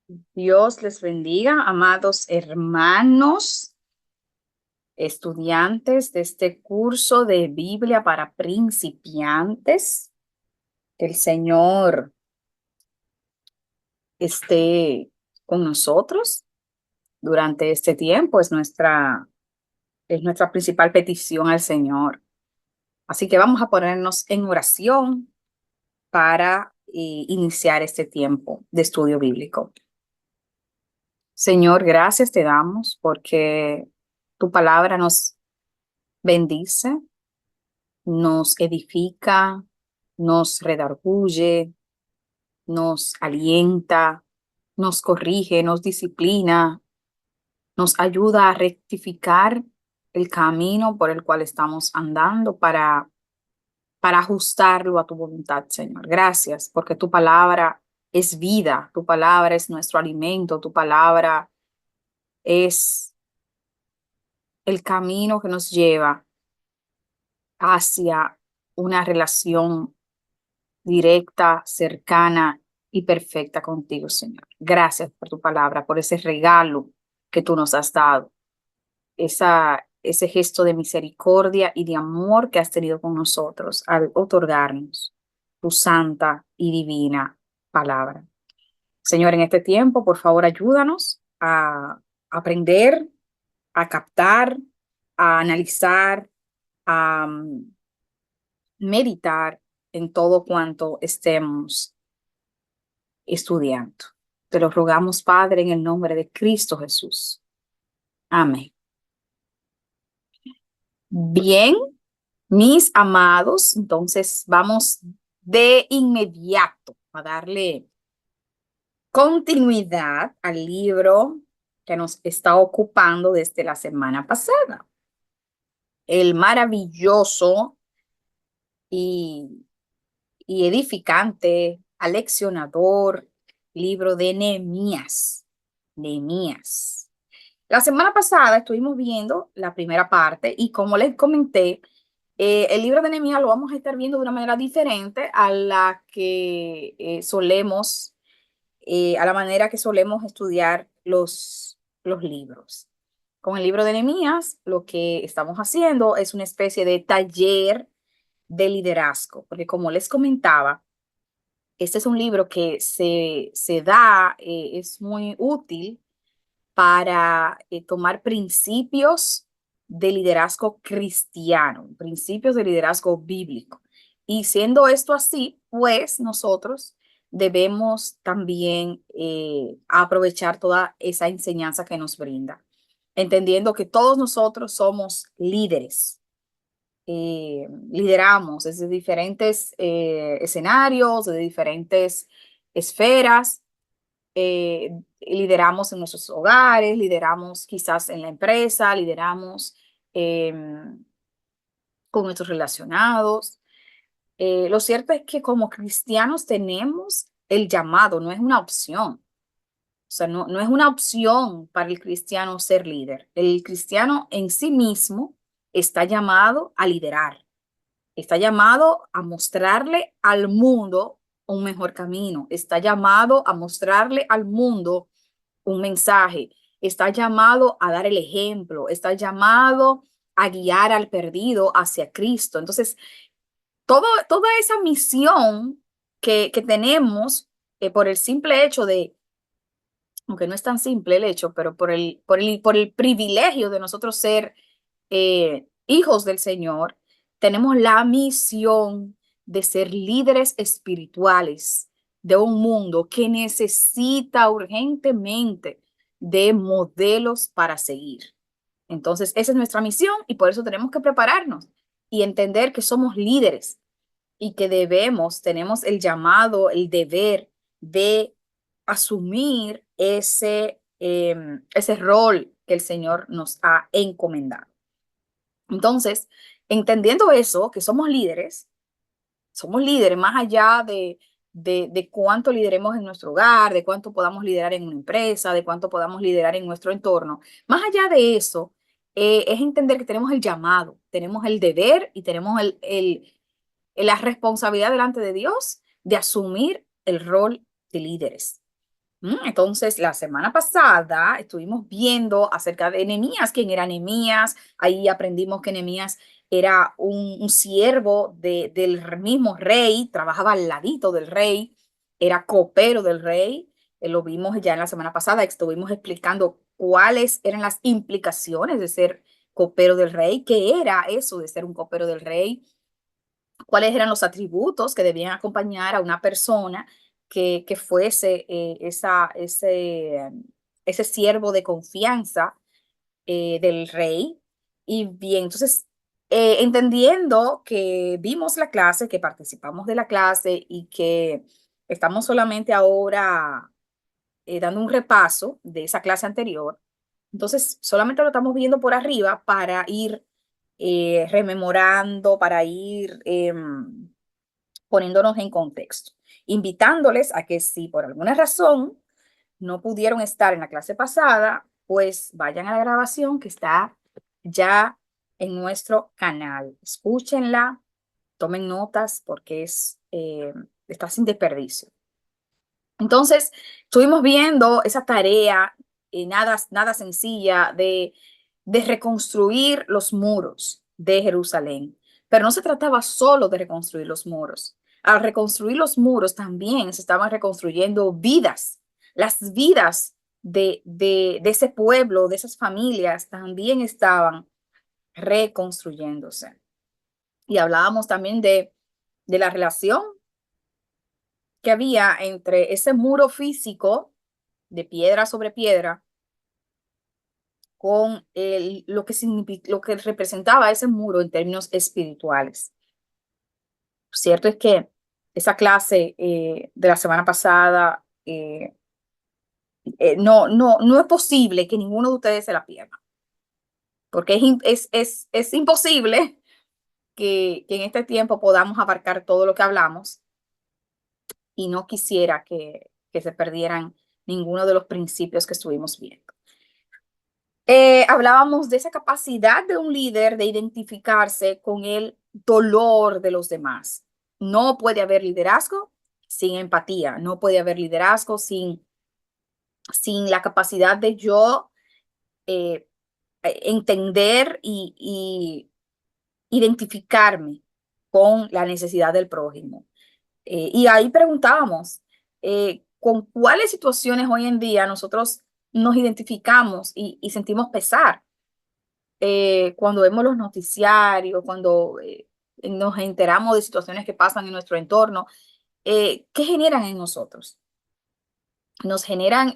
Dios les bendiga, amados hermanos, estudiantes de este curso de Biblia para principiantes. Que el Señor esté con nosotros durante este tiempo. Es nuestra principal petición al Señor. Así que vamos a ponernos en oración para iniciar este tiempo de estudio bíblico. Señor, gracias te damos porque tu palabra nos bendice, nos edifica, nos redarguye, nos alienta, nos corrige, nos disciplina, nos ayuda a rectificar el camino por el cual estamos andando para ajustarlo a tu voluntad, Señor. Gracias, porque tu palabra es vida, tu palabra es nuestro alimento, tu palabra es el camino que nos lleva hacia una relación directa, cercana y perfecta contigo, Señor. Gracias por tu palabra, por ese regalo que tú nos has dado, ese gesto de misericordia y de amor que has tenido con nosotros al otorgarnos tu santa y divina palabra. Señor, en este tiempo, por favor, ayúdanos a aprender, a captar, a analizar, a meditar en todo cuanto estemos estudiando. Te lo rogamos, Padre, en el nombre de Cristo Jesús. Amén. Bien, mis amados, entonces vamos de inmediato a darle continuidad al libro que nos está ocupando desde la semana pasada. El maravilloso y, y edificante, aleccionador libro de Nehemías. Nehemías. La semana pasada estuvimos viendo la primera parte y como les comenté, el libro de Nehemías lo vamos a estar viendo de una manera diferente a la que a la manera que solemos estudiar los libros. Con el libro de Nehemías, lo que estamos haciendo es una especie de taller de liderazgo, porque como les comentaba, este es un libro que se da, es muy útil para tomar principios de liderazgo cristiano, principios de liderazgo bíblico. Y siendo esto así, pues nosotros debemos también aprovechar toda esa enseñanza que nos brinda, entendiendo que todos nosotros somos líderes. Lideramos desde diferentes escenarios, desde diferentes esferas, lideramos en nuestros hogares, lideramos quizás en la empresa, lideramos eh, con nuestros relacionados. Lo cierto es que como cristianos tenemos el llamado, no es una opción. O sea, no es una opción para el cristiano ser líder. El cristiano en sí mismo está llamado a liderar, está llamado a mostrarle al mundo un mejor camino, está llamado a mostrarle al mundo un mensaje, está llamado a dar el ejemplo, está llamado a guiar al perdido hacia Cristo. Entonces, toda esa misión que tenemos por el simple hecho de, aunque no es tan simple el hecho, pero por el privilegio de nosotros ser hijos del Señor, tenemos la misión de ser líderes espirituales de un mundo que necesita urgentemente de modelos para seguir. Entonces, esa es nuestra misión y por eso tenemos que prepararnos y entender que somos líderes y que tenemos el llamado, el deber de asumir ese rol que el Señor nos ha encomendado. Entonces, entendiendo eso, que somos líderes más allá de cuánto lideremos en nuestro hogar, de cuánto podamos liderar en una empresa, de cuánto podamos liderar en nuestro entorno. Más allá de eso, es entender que tenemos el llamado, tenemos el deber y tenemos la responsabilidad delante de Dios de asumir el rol de líderes. Entonces, la semana pasada estuvimos viendo acerca de Nehemías, quién era Nehemías. Ahí aprendimos que Nehemías era un siervo del mismo rey, trabajaba al ladito del rey, era copero del rey. Lo vimos ya en la semana pasada, estuvimos explicando cuáles eran las implicaciones de ser copero del rey, qué era eso de ser un copero del rey, cuáles eran los atributos que debían acompañar a una persona que fuese ese siervo de confianza del rey. Y bien, entonces, entendiendo que vimos la clase, que participamos de la clase y que estamos solamente ahora dando un repaso de esa clase anterior, entonces solamente lo estamos viendo por arriba para ir rememorando, para ir poniéndonos en contexto, invitándoles a que si por alguna razón no pudieron estar en la clase pasada, pues vayan a la grabación que está ya en nuestro canal. Escúchenla, tomen notas porque está sin desperdicio. Entonces, estuvimos viendo esa tarea nada sencilla de reconstruir los muros de Jerusalén. Pero no se trataba solo de reconstruir los muros. Al reconstruir los muros también se estaban reconstruyendo vidas. Las vidas de ese pueblo, de esas familias, también estaban reconstruyéndose. Y hablábamos también de la relación que había entre ese muro físico de piedra sobre piedra con lo que representaba ese muro en términos espirituales. Cierto es que esa clase de la semana pasada no es posible que ninguno de ustedes se la pierda, porque es imposible que en este tiempo podamos abarcar todo lo que hablamos y no quisiera que se perdieran ninguno de los principios que estuvimos viendo. Hablábamos de esa capacidad de un líder de identificarse con el dolor de los demás. No puede haber liderazgo sin empatía, no puede haber liderazgo sin la capacidad de yo eh, entender y identificarme con la necesidad del prójimo. Y ahí preguntábamos, ¿con cuáles situaciones hoy en día nosotros nos identificamos y sentimos pesar? Cuando vemos los noticiarios, cuando nos enteramos de situaciones que pasan en nuestro entorno, ¿qué generan en nosotros? Nos generan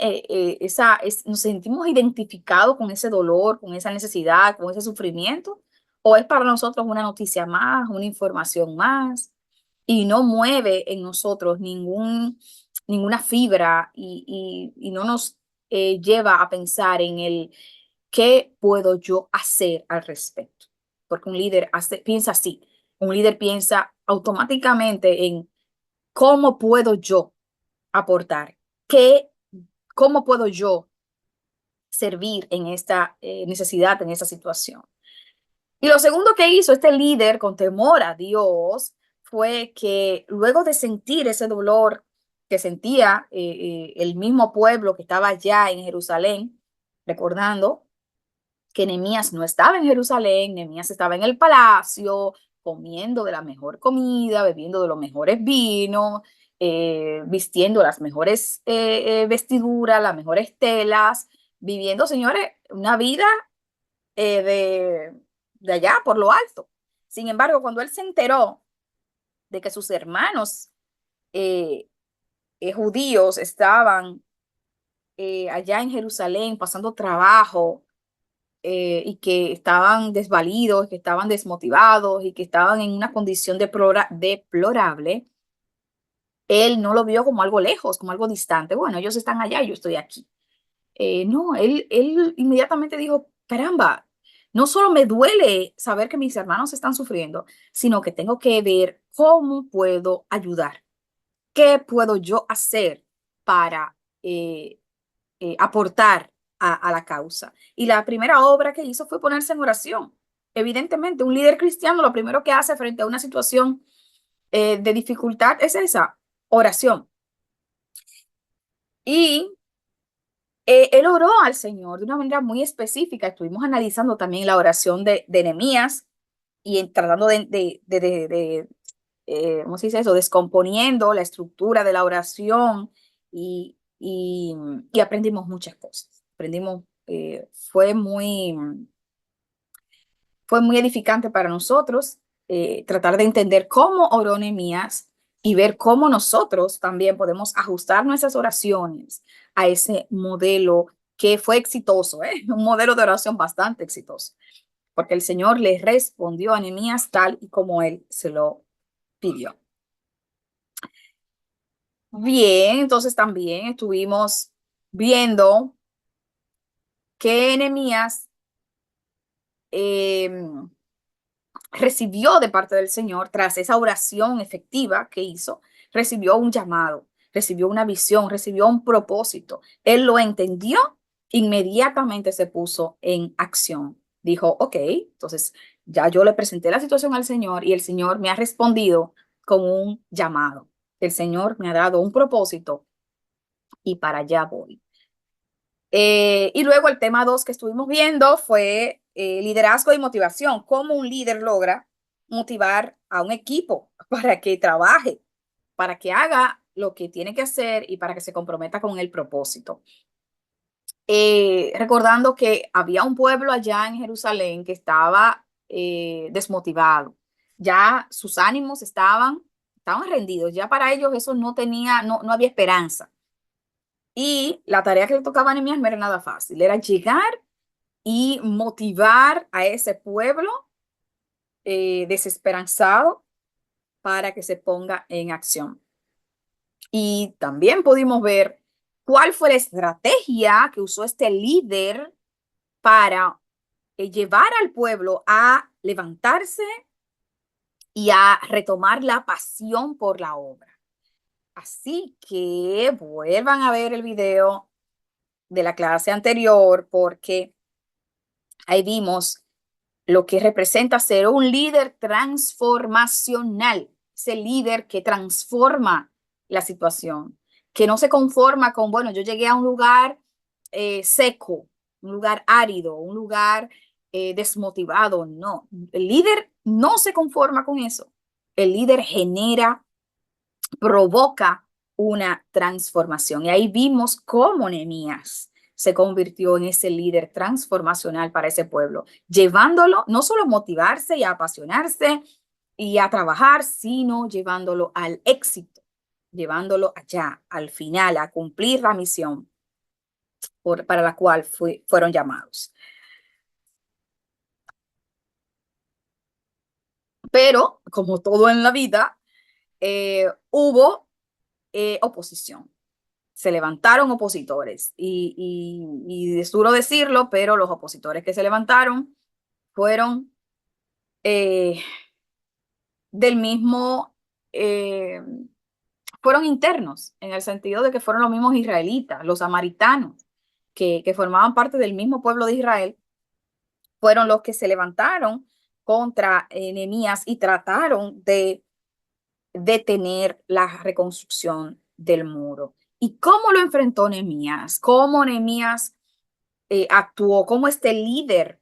nos sentimos identificados con ese dolor, con esa necesidad, con ese sufrimiento, o es para nosotros una noticia más, una información más, y no mueve en nosotros ninguna fibra y no nos lleva a pensar en el qué puedo yo hacer al respecto. Porque un líder piensa así, un líder piensa automáticamente en cómo puedo yo aportar, qué, cómo puedo yo servir en esta necesidad, en esta situación. Y lo segundo que hizo este líder con temor a Dios fue que luego de sentir ese dolor que sentía el mismo pueblo que estaba allá en Jerusalén, recordando que Nehemías no estaba en Jerusalén, Nehemías estaba en el palacio, comiendo de la mejor comida, bebiendo de los mejores vinos, vistiendo las mejores vestiduras, las mejores telas, viviendo, señores, una vida de allá por lo alto. Sin embargo, cuando él se enteró de que sus hermanos eh, judíos estaban allá en Jerusalén pasando trabajo, y que estaban desvalidos, que estaban desmotivados y que estaban en una condición deplorable, él no lo vio como algo lejos, como algo distante. Bueno, ellos están allá y yo estoy aquí. No, él inmediatamente dijo, caramba, no solo me duele saber que mis hermanos están sufriendo, sino que tengo que ver cómo puedo ayudar, qué puedo yo hacer para aportar a la causa. Y la primera obra que hizo fue ponerse en oración. Evidentemente, un líder cristiano lo primero que hace frente a una situación de dificultad es esa oración. Y él oró al Señor de una manera muy específica. Estuvimos analizando también la oración de Nehemías y tratando ¿cómo se dice eso? Descomponiendo la estructura de la oración y aprendimos muchas cosas. Aprendimos, fue muy edificante para nosotros tratar de entender cómo oró Nehemías y ver cómo nosotros también podemos ajustar nuestras oraciones a ese modelo que fue exitoso, un modelo de oración bastante exitoso, porque el Señor le respondió a Nehemías tal y como él se lo pidió. Bien, entonces también estuvimos viendo que Nehemías recibió de parte del Señor, tras esa oración efectiva que hizo, recibió un llamado, recibió una visión, recibió un propósito. Él lo entendió, inmediatamente se puso en acción. Dijo, ok, entonces ya yo le presenté la situación al Señor y el Señor me ha respondido con un llamado. El Señor me ha dado un propósito y para allá voy. Y luego el tema 2 que estuvimos viendo fue liderazgo y motivación. Cómo un líder logra motivar a un equipo para que trabaje, para que haga lo que tiene que hacer y para que se comprometa con el propósito. Recordando que había un pueblo allá en Jerusalén que estaba desmotivado. Ya sus ánimos estaban rendidos. Ya para ellos eso no había esperanza. Y la tarea que le tocaba a Nehemías no era nada fácil, era llegar y motivar a ese pueblo desesperanzado para que se ponga en acción. Y también pudimos ver cuál fue la estrategia que usó este líder para llevar al pueblo a levantarse y a retomar la pasión por la obra. Así que vuelvan a ver el video de la clase anterior porque ahí vimos lo que representa ser un líder transformacional, ese líder que transforma la situación, que no se conforma con, bueno, yo llegué a un lugar seco, un lugar árido, un lugar desmotivado. No, el líder no se conforma con eso. El líder genera, provoca una transformación. Y ahí vimos cómo Nehemías se convirtió en ese líder transformacional para ese pueblo, llevándolo no solo a motivarse y a apasionarse y a trabajar, sino llevándolo al éxito, llevándolo allá, al final, a cumplir la misión para la cual fueron llamados. Pero, como todo en la vida, hubo oposición. Se levantaron opositores y es duro decirlo, pero los opositores que se levantaron fueron eh, del mismo, eh, fueron internos, en el sentido de que fueron los mismos israelitas, los samaritanos, que formaban parte del mismo pueblo de Israel, fueron los que se levantaron contra Nehemías y trataron de detener la reconstrucción del muro. ¿Y cómo lo enfrentó Nehemías? ¿Cómo Nehemías actuó? ¿Cómo este líder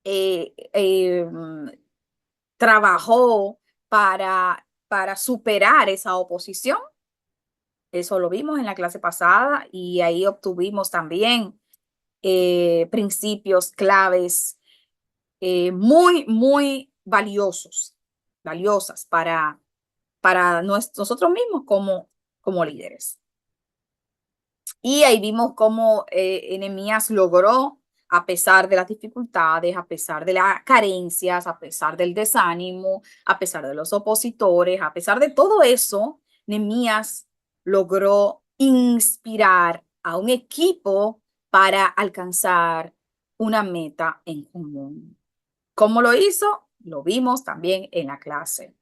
eh, eh, trabajó para superar esa oposición? Eso lo vimos en la clase pasada y ahí obtuvimos también principios claves muy valiosas para nosotros mismos como líderes. Y ahí vimos cómo Nehemías logró, a pesar de las dificultades, a pesar de las carencias, a pesar del desánimo, a pesar de los opositores, a pesar de todo eso, Nehemías logró inspirar a un equipo para alcanzar una meta en común. ¿Cómo lo hizo? Lo vimos también en la clase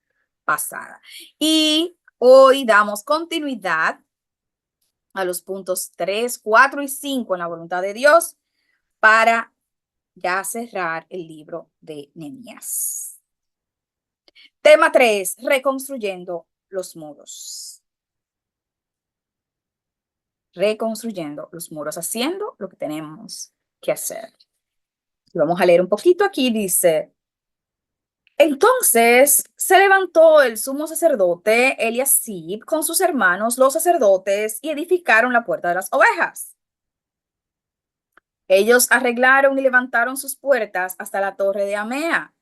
pasada. Y hoy damos continuidad a los puntos 3, 4 y 5 en la voluntad de Dios para ya cerrar el libro de Nehemías. Tema 3, reconstruyendo los muros. reconstruyendo los muros, haciendo lo que tenemos que hacer. Vamos a leer un poquito aquí, dice: entonces se levantó el sumo sacerdote Eliasib con sus hermanos los sacerdotes y edificaron la puerta de las ovejas. Ellos arreglaron y levantaron sus puertas hasta la torre de Amea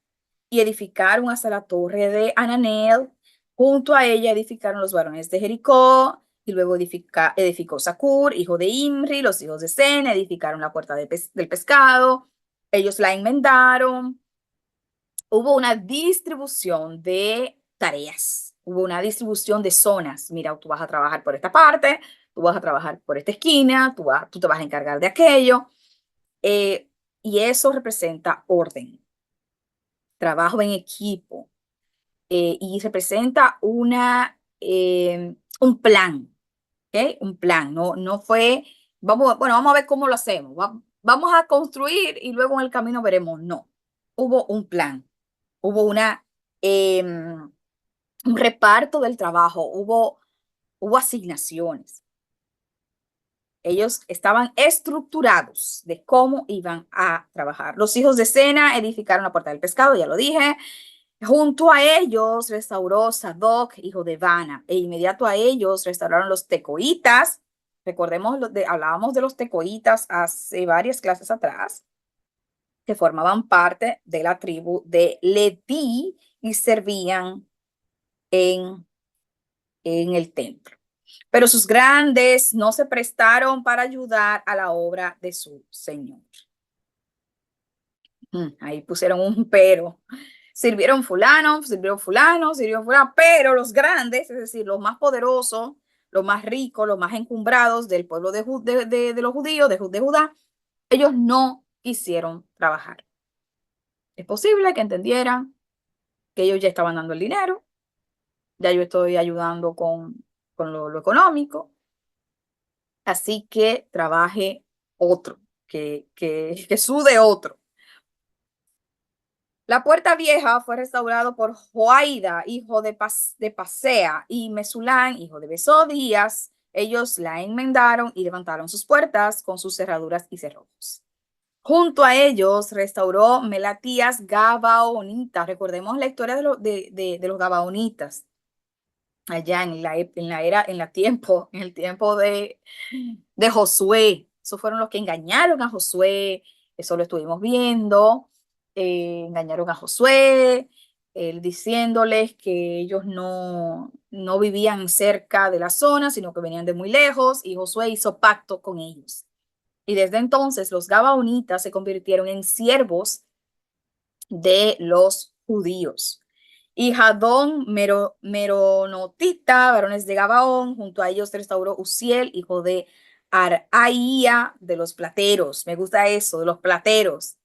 y edificaron hasta la torre de Ananel. Junto a ella edificaron los varones de Jericó, y luego edificó Zacur, hijo de Imri, los hijos de Sen, edificaron la puerta del pescado. Ellos la enmendaron. Hubo una distribución de tareas, hubo una distribución de zonas. Mira, tú vas a trabajar por esta parte, tú vas a trabajar por esta esquina, tú te vas a encargar de aquello. Y eso representa orden, trabajo en equipo, y representa un plan, ¿ok? Un plan, no fue, vamos a ver cómo lo hacemos, vamos a construir y luego en el camino veremos. No, hubo un plan, hubo un reparto del trabajo, hubo asignaciones. Ellos estaban estructurados de cómo iban a trabajar. Los hijos de Sena edificaron la puerta del pescado, ya lo dije. Junto a ellos restauró Sadoc, hijo de Bana, e inmediato a ellos restauraron los tecoitas. Recordemos, hablábamos de los tecoitas hace varias clases atrás, que formaban parte de la tribu de Leví y servían en el templo. Pero sus grandes no se prestaron para ayudar a la obra de su Señor. Ahí pusieron un pero. Sirvieron fulano, pero los grandes, es decir, los más poderosos, los más ricos, los más encumbrados del pueblo de los judíos, de Judá, ellos no quisieron trabajar. Es posible que entendieran que ellos ya estaban dando el dinero, ya yo estoy ayudando con lo económico, así que trabaje otro, que sude otro. La puerta vieja fue restaurado por Joaida, hijo de Pasea, y Mesulán, hijo de Besodías. Ellos la enmendaron y levantaron sus puertas con sus cerraduras y cerrojos. Junto a ellos restauró Melatías Gabaonitas. Recordemos la historia de los Gabaonitas allá en el tiempo de Josué. Esos fueron los que engañaron a Josué. Eso lo estuvimos viendo. Engañaron a Josué, diciéndoles que ellos no vivían cerca de la zona, sino que venían de muy lejos, y Josué hizo pacto con ellos. Y desde entonces los gabaonitas se convirtieron en siervos de los judíos. Y Jadón, Meronotita, varones de Gabaón, junto a ellos restauró Uziel, hijo de Araía, de los plateros. Me gusta eso, de los plateros.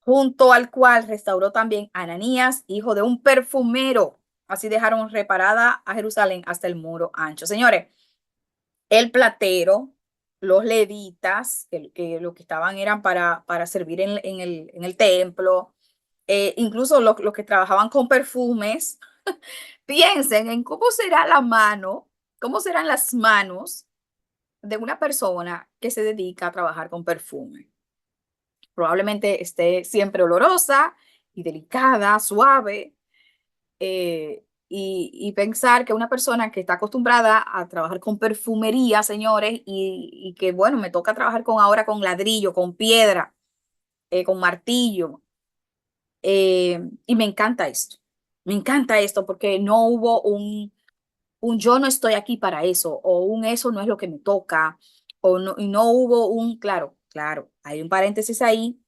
Junto al cual restauró también Ananías, hijo de un perfumero. Así dejaron reparada a Jerusalén hasta el muro ancho. Señores, el platero, los levitas, que lo que estaban eran para servir en el templo, incluso los que trabajaban con perfumes. Piensen en cómo será la mano, cómo serán las manos de una persona que se dedica a trabajar con perfume. Probablemente esté siempre olorosa y delicada, suave, y pensar que una persona que está acostumbrada a trabajar con perfumería, señores, y que, bueno, me toca trabajar ahora con ladrillo, con piedra, con martillo, y me encanta esto porque no hubo un yo no estoy aquí para eso, o un eso no es lo que me toca, y no hubo claro, hay un paréntesis ahí.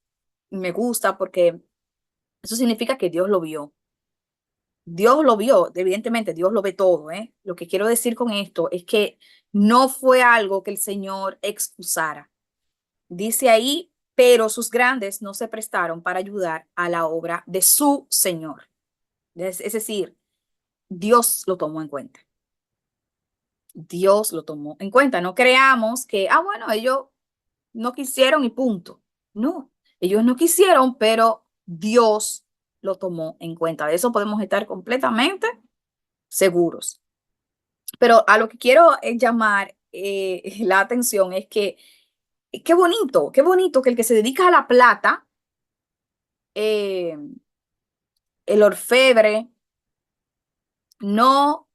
Me gusta porque eso significa que Dios lo vio. Dios lo vio, evidentemente Dios lo ve todo, ¿eh? Lo que quiero decir con esto es que no fue algo que el Señor excusara. Dice ahí, pero sus grandes no se prestaron para ayudar a la obra de su Señor. Es decir, Dios lo tomó en cuenta. Dios lo tomó en cuenta. No creamos que, bueno, ellos no quisieron y punto. No, ellos no quisieron, pero Dios lo tomó en cuenta. De eso podemos estar completamente seguros. Pero a lo que quiero llamar la atención es que qué bonito que el que se dedica a la plata, eh, el orfebre, no,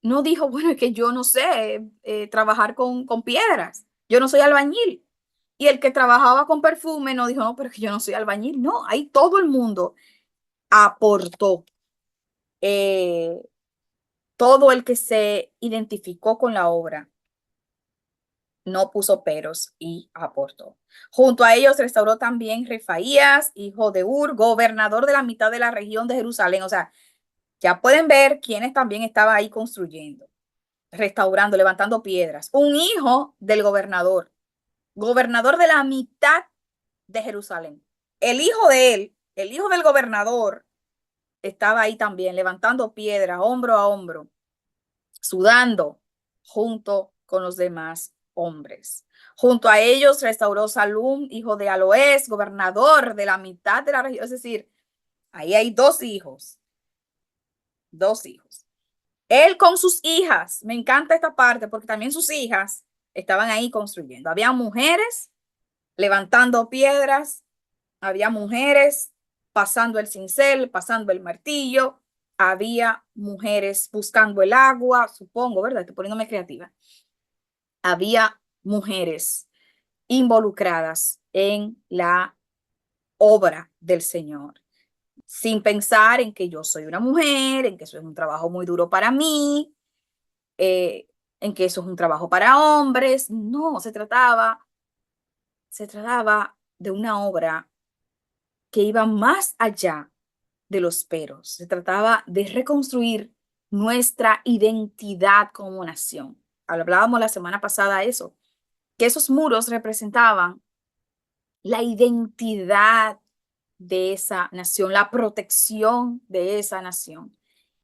no dijo, bueno, es que yo no sé trabajar con piedras, yo no soy albañil. Y el que trabajaba con perfume no dijo, no, pero es que yo no soy albañil. No, ahí todo el mundo aportó. Eh, todo el que se identificó con la obra no puso peros y aportó. Junto a ellos restauró también Refaías, hijo de Ur, gobernador de la mitad de la región de Jerusalén. O sea, ya pueden ver quiénes también estaba ahí construyendo, restaurando, levantando piedras. Un hijo del gobernador, gobernador de la mitad de Jerusalén. El hijo de él, el hijo del gobernador, estaba ahí también, levantando piedras, hombro a hombro, sudando junto con los demás hombres. Junto a ellos restauró Salum, hijo de Aloés, gobernador de la mitad de la región. Es decir, ahí hay dos hijos, dos hijos. Él con sus hijas, me encanta esta parte porque también sus hijas estaban ahí construyendo. Había mujeres levantando piedras, había mujeres pasando el cincel, pasando el martillo, había mujeres buscando el agua, supongo, ¿verdad? Estoy poniéndome creativa. Había mujeres involucradas en la obra del Señor, sin pensar en que yo soy una mujer, en que eso es un trabajo muy duro para mí, en que eso es un trabajo para hombres. No, se trataba de una obra que iba más allá de los peros. Se trataba de reconstruir nuestra identidad como nación. Hablábamos la semana pasada de eso, que esos muros representaban la identidad de esa nación, la protección de esa nación.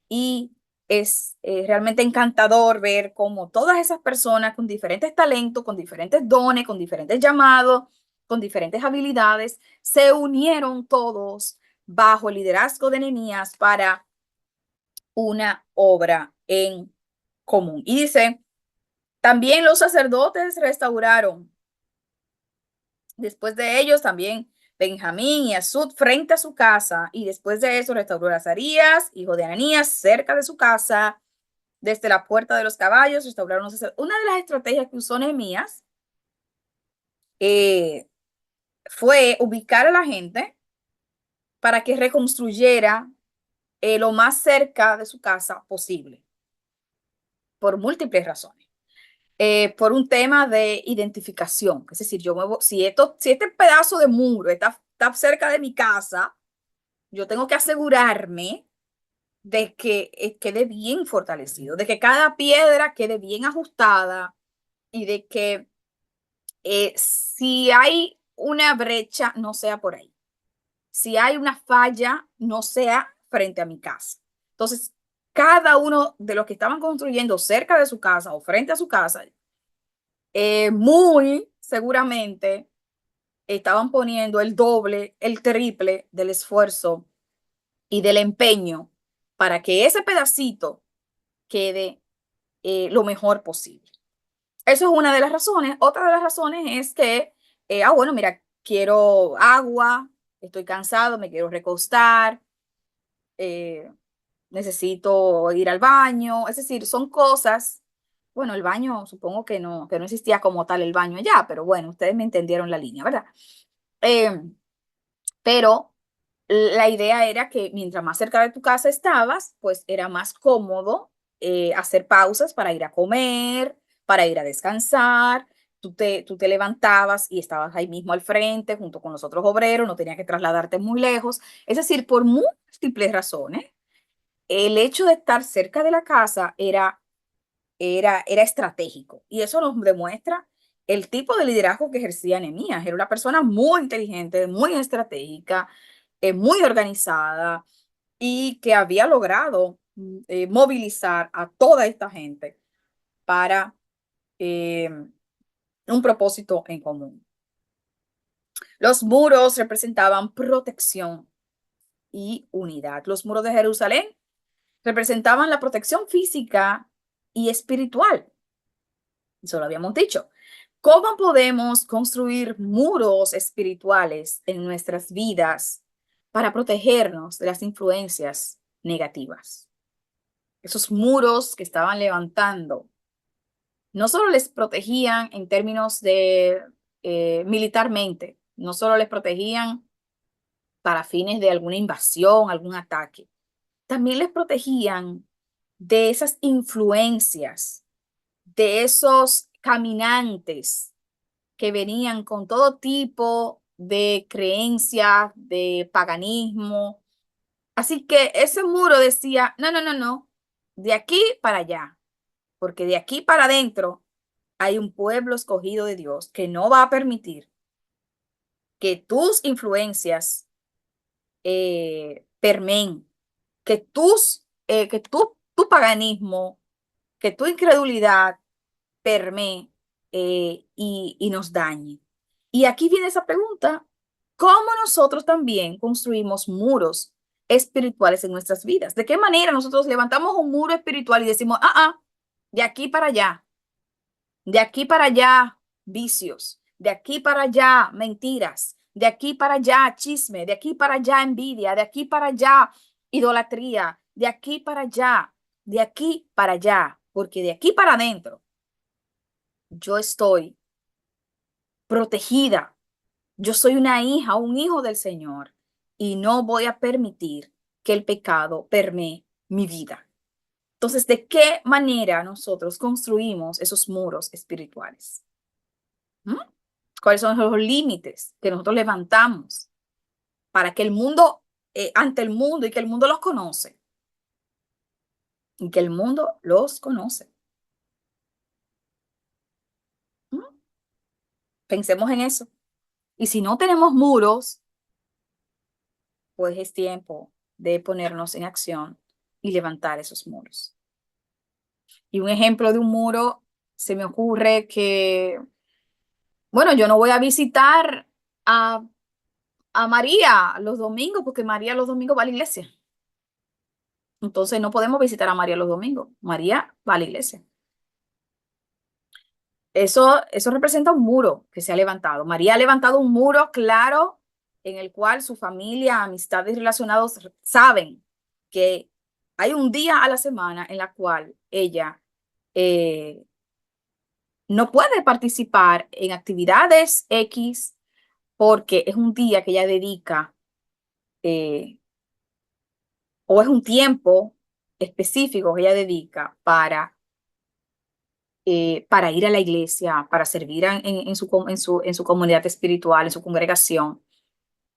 Y es realmente encantador ver cómo todas esas personas con diferentes talentos, con diferentes dones, con diferentes llamados, con diferentes habilidades, se unieron todos bajo el liderazgo de Nehemías para una obra en común. Y dice, también los sacerdotes restauraron. Después de ellos también Benjamín y Asud frente a su casa, y después de eso restauró a Azarías, hijo de Ananías, cerca de su casa, desde la puerta de los caballos, restauraron. Una de las estrategias que usó Nehemías fue ubicar a la gente para que reconstruyera lo más cerca de su casa posible, por múltiples razones. Por un tema de identificación, es decir, yo muevo, si este pedazo de muro está cerca de mi casa, yo tengo que asegurarme de que quede bien fortalecido, de que cada piedra quede bien ajustada y de que si hay una brecha, no sea por ahí. Si hay una falla, no sea frente a mi casa. Entonces, cada uno de los que estaban construyendo cerca de su casa o frente a su casa, muy seguramente estaban poniendo el doble, el triple del esfuerzo y del empeño para que ese pedacito quede lo mejor posible. Eso es una de las razones. Otra de las razones es que, bueno, mira, quiero agua, estoy cansado, me quiero recostar, eh, necesito ir al baño. Es decir, son cosas, bueno, el baño supongo que no existía como tal el baño ya, pero bueno, ustedes me entendieron la línea, ¿verdad? Eh, pero la idea era que mientras más cerca de tu casa estabas, pues era más cómodo hacer pausas para ir a comer, para ir a descansar. Tú te levantabas y estabas ahí mismo al frente junto con los otros obreros, no tenías que trasladarte muy lejos. Es decir, por múltiples razones, el hecho de estar cerca de la casa era estratégico. Y eso nos demuestra el tipo de liderazgo que ejercía Nehemías. Era una persona muy inteligente, muy estratégica, muy organizada y que había logrado movilizar a toda esta gente para eh, un propósito en común. Los muros representaban protección y unidad. Los muros de Jerusalén representaban la protección física y espiritual. Eso lo habíamos dicho. ¿Cómo podemos construir muros espirituales en nuestras vidas para protegernos de las influencias negativas? Esos muros que estaban levantando no solo les protegían en términos de militarmente, no solo les protegían para fines de alguna invasión, algún ataque, también les protegían de esas influencias, de esos caminantes que venían con todo tipo de creencias, de paganismo. Así que ese muro decía, no, no, no, no, de aquí para allá, porque de aquí para adentro hay un pueblo escogido de Dios que no va a permitir que tus influencias permeen, que tu paganismo, que tu incredulidad permee y nos dañe. Y aquí viene esa pregunta, ¿cómo nosotros también construimos muros espirituales en nuestras vidas? ¿De qué manera nosotros levantamos un muro espiritual y decimos, de aquí para allá, de aquí para allá, vicios, de aquí para allá, mentiras, de aquí para allá, chisme, de aquí para allá, envidia, de aquí para allá, idolatría, de aquí para allá, de aquí para allá, porque de aquí para adentro yo estoy protegida. Yo soy una hija, un hijo del Señor y no voy a permitir que el pecado permee mi vida. Entonces, ¿de qué manera nosotros construimos esos muros espirituales? ¿Mm? ¿Cuáles son los límites que nosotros levantamos para que el mundo, ante el mundo y que el mundo los conoce? Y que el mundo los conoce. ¿Mm? Pensemos en eso. Y si no tenemos muros, pues es tiempo de ponernos en acción y levantar esos muros. Y un ejemplo de un muro, se me ocurre que, bueno, yo no voy a visitar a, a María los domingos porque María los domingos va a la iglesia. Entonces no podemos visitar a María los domingos. María va a la iglesia. Eso representa un muro que se ha levantado. María ha levantado un muro claro en el cual su familia, amistades relacionados saben que hay un día a la semana en la cual ella eh, no puede participar en actividades X porque es un día que ella dedica eh, o es un tiempo específico que ella dedica para ir a la iglesia, para servir en su comunidad espiritual, en su congregación.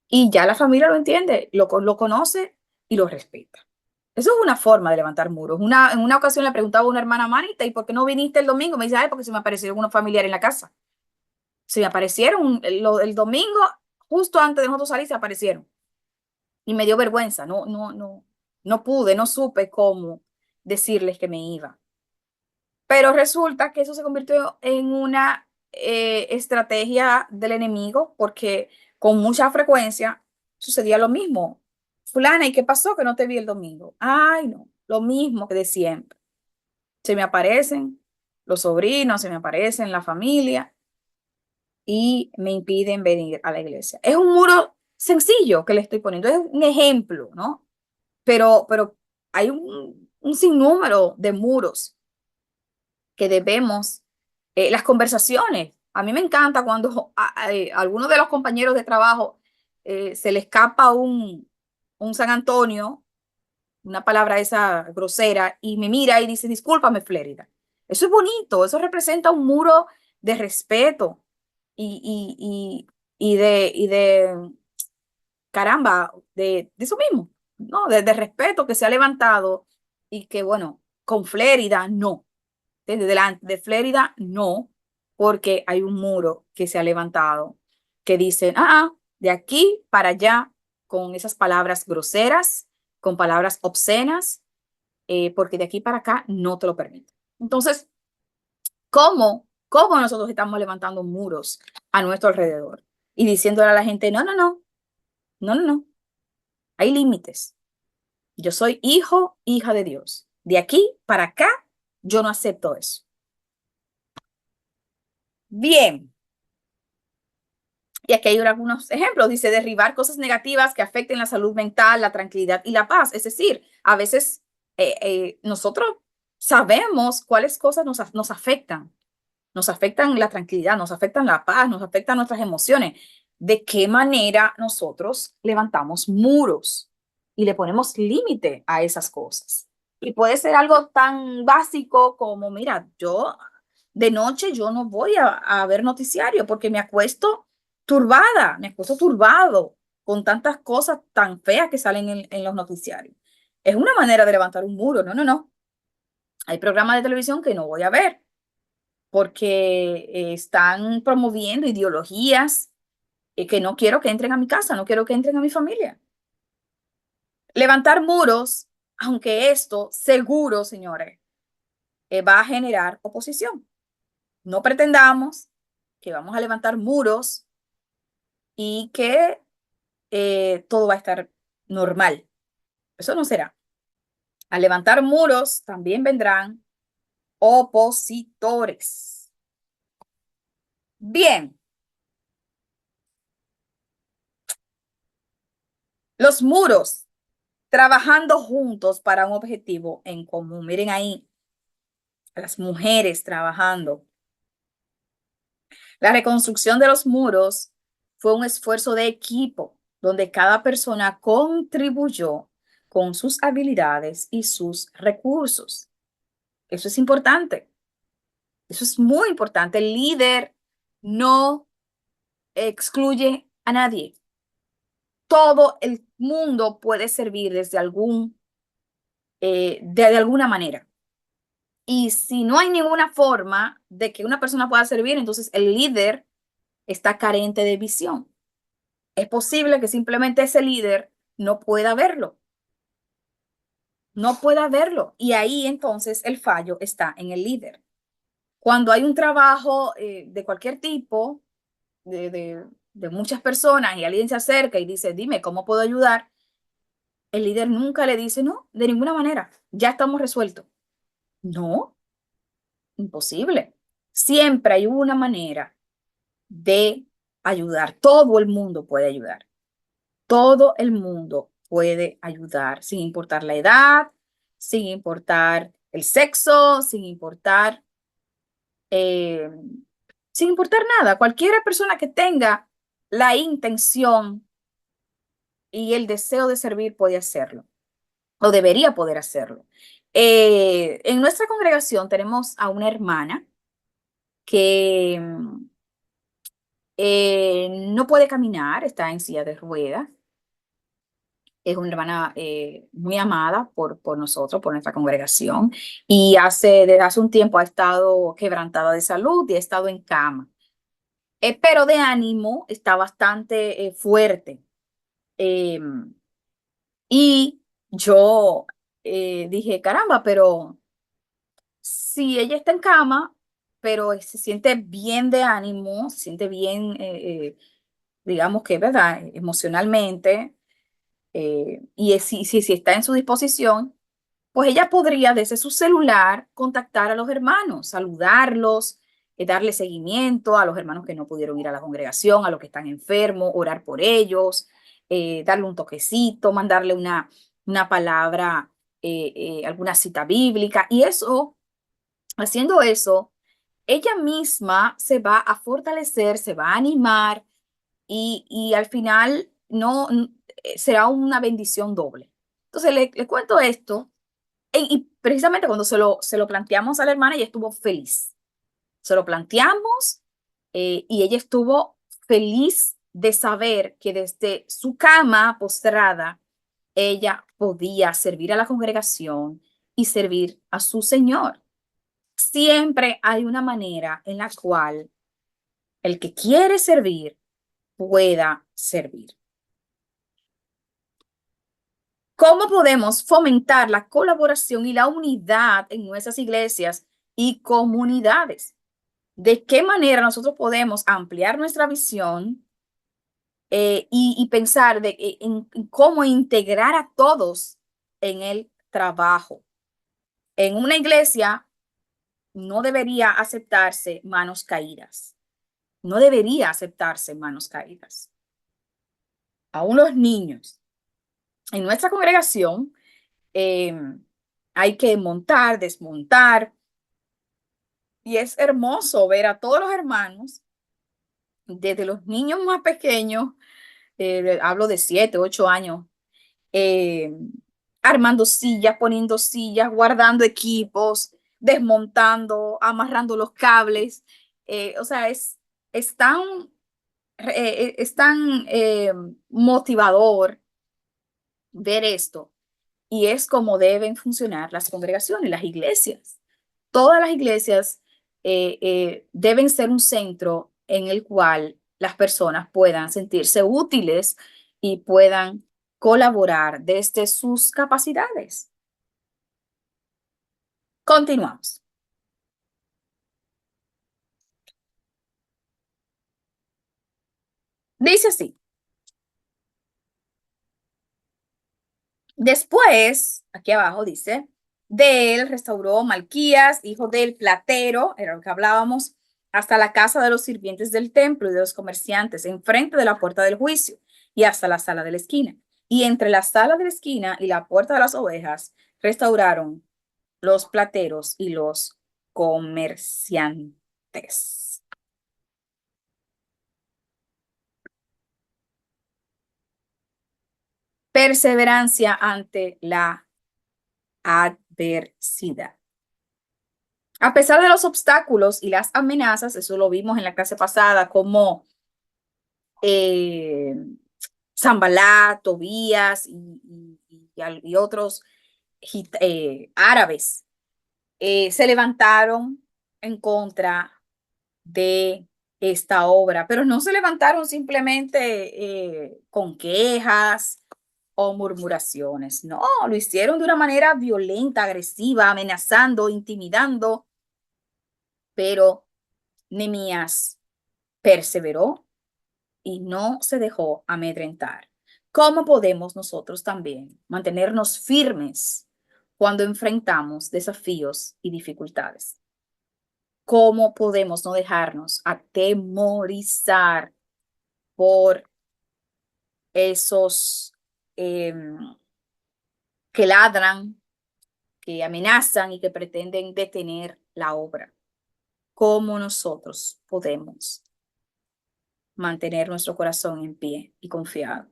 Y ya la familia lo entiende, lo conoce y lo respeta. Eso es una forma de levantar muros. En una ocasión le preguntaba a una hermana, Marita, ¿y por qué no viniste el domingo? Me dice, ay, porque se me aparecieron unos familiares en la casa. Se me aparecieron el domingo, justo antes de nosotros salir, se aparecieron. Y me dio vergüenza. No pude, no supe cómo decirles que me iba. Pero resulta que eso se convirtió en una estrategia del enemigo porque con mucha frecuencia sucedía lo mismo. Fulana, ¿y qué pasó que no te vi el domingo? Ay, no, lo mismo que de siempre. Se me aparecen los sobrinos, se me aparecen la familia y me impiden venir a la iglesia. Es un muro sencillo que le estoy poniendo, es un ejemplo, ¿no? Pero hay un sinnúmero de muros que debemos, las conversaciones. A mí me encanta cuando a alguno de los compañeros de trabajo se le escapa un San Antonio, una palabra esa grosera, y me mira y dice, discúlpame, Flérida. Eso es bonito, eso representa un muro de respeto y de caramba, de eso mismo, ¿no? De respeto que se ha levantado y que, bueno, con Flérida no. Desde delante de Flérida, no, porque hay un muro que se ha levantado que dicen, de aquí para allá, con esas palabras groseras, con palabras obscenas, porque de aquí para acá no te lo permito. Entonces, ¿cómo nosotros estamos levantando muros a nuestro alrededor y diciéndole a la gente, no, no, no, no, no, no, hay límites? Yo soy hijo, hija de Dios. De aquí para acá, yo no acepto eso. Bien. Y aquí hay algunos ejemplos. Dice, derribar cosas negativas que afecten la salud mental, la tranquilidad y la paz. Es decir, a veces nosotros sabemos cuáles cosas nos afectan. Nos afectan la tranquilidad, nos afectan la paz, nos afectan nuestras emociones. ¿De qué manera nosotros levantamos muros y le ponemos límite a esas cosas? Y puede ser algo tan básico como, mira, yo de noche yo no voy a ver noticiario porque me acuesto turbada, me acuesto turbado con tantas cosas tan feas que salen en los noticiarios. Es una manera de levantar un muro. No, no, no. Hay programas de televisión que no voy a ver porque están promoviendo ideologías que no quiero que entren a mi casa, no quiero que entren a mi familia. Levantar muros, aunque esto seguro, señores, va a generar oposición. No pretendamos que vamos a levantar muros y que todo va a estar normal. Eso no será. Al levantar muros también vendrán opositores. Bien, los muros trabajando juntos para un objetivo en común. Miren ahí, las mujeres trabajando. La reconstrucción de los muros fue un esfuerzo de equipo donde cada persona contribuyó con sus habilidades y sus recursos. Eso es importante. Eso es muy importante. El líder no excluye a nadie. Todo el mundo puede servir desde de alguna manera. Y si no hay ninguna forma de que una persona pueda servir, entonces el líder está carente de visión. Es posible que simplemente ese líder no pueda verlo, no pueda verlo. Y ahí entonces el fallo está en el líder. Cuando hay un trabajo de cualquier tipo, de muchas personas, y alguien se acerca y dice, dime, ¿cómo puedo ayudar? El líder nunca le dice, no, de ninguna manera, ya estamos resueltos. No, imposible. Siempre hay una manera de ayudar. Todo el mundo puede ayudar. Todo el mundo puede ayudar, sin importar la edad, sin importar el sexo, eh, sin importar nada. Cualquier persona que tenga la intención y el deseo de servir puede hacerlo o debería poder hacerlo. En nuestra congregación tenemos a una hermana que no puede caminar, está en silla de ruedas. Es una hermana muy amada por nosotros, por nuestra congregación, y desde hace un tiempo ha estado quebrantada de salud y ha estado en cama. Pero de ánimo está bastante fuerte. Eh, y yo dije, caramba, pero si ella está en cama, pero se siente bien de ánimo, se siente bien, digamos que, ¿verdad? Emocionalmente, si está en su disposición, pues ella podría desde su celular contactar a los hermanos, saludarlos, darle seguimiento a los hermanos que no pudieron ir a la congregación, a los que están enfermos, orar por ellos, darle un toquecito, mandarle una palabra, alguna cita bíblica. Y eso, haciendo eso, ella misma se va a fortalecer, se va a animar y al final será una bendición doble. Entonces le cuento esto y precisamente cuando se lo planteamos a la hermana, ella estuvo feliz. Se lo planteamos y ella estuvo feliz de saber que desde su cama postrada, ella podía servir a la congregación y servir a su Señor. Siempre hay una manera en la cual el que quiere servir pueda servir. ¿Cómo podemos fomentar la colaboración y la unidad en nuestras iglesias y comunidades? ¿De qué manera nosotros podemos ampliar nuestra visión y pensar en cómo integrar a todos en el trabajo? En una iglesia no debería aceptarse manos caídas. no debería aceptarse en manos caídas. Aún los niños. En nuestra congregación eh, hay que montar, desmontar, y es hermoso ver a todos los hermanos, desde los niños más pequeños, hablo de 7, 8 años, eh, armando sillas, poniendo sillas, guardando equipos, desmontando, amarrando los cables. O sea, es tan, es tan motivador ver esto. Y es como deben funcionar las congregaciones, las iglesias. Todas las iglesias deben ser un centro en el cual las personas puedan sentirse útiles y puedan colaborar desde sus capacidades. Continuamos. Dice así. Después, aquí abajo dice, de él restauró Malquías, hijo del platero, era lo que hablábamos, hasta la casa de los sirvientes del templo y de los comerciantes, enfrente de la puerta del juicio y hasta la sala de la esquina. Y entre la sala de la esquina y la puerta de las ovejas, restauraron los plateros y los comerciantes. Perseverancia ante la adversidad. A pesar de los obstáculos y las amenazas, eso lo vimos en la clase pasada, como eh, Zambalá, Tobías y otros árabes se levantaron en contra de esta obra, pero no se levantaron simplemente con quejas o murmuraciones, no, lo hicieron de una manera violenta, agresiva, amenazando, intimidando, pero Nemías perseveró y no se dejó amedrentar. ¿Cómo podemos nosotros también mantenernos firmes cuando enfrentamos desafíos y dificultades? ¿Cómo podemos no dejarnos atemorizar por esos eh, que ladran, que amenazan y que pretenden detener la obra? ¿Cómo nosotros podemos mantener nuestro corazón en pie y confiado?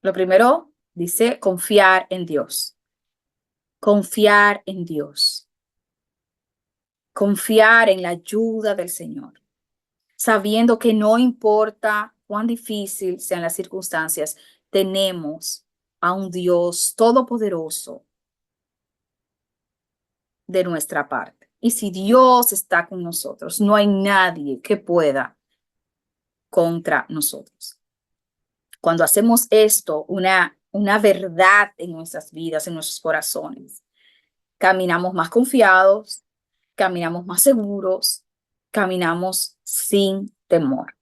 Lo primero, dice, confiar en Dios. Confiar en Dios. Confiar en la ayuda del Señor. Sabiendo que no importa cuán difícil sean las circunstancias, tenemos a un Dios todopoderoso de nuestra parte. Y si Dios está con nosotros, no hay nadie que pueda contra nosotros. Cuando hacemos esto, una verdad en nuestras vidas, en nuestros corazones, caminamos más confiados, caminamos más seguros, caminamos sin temor.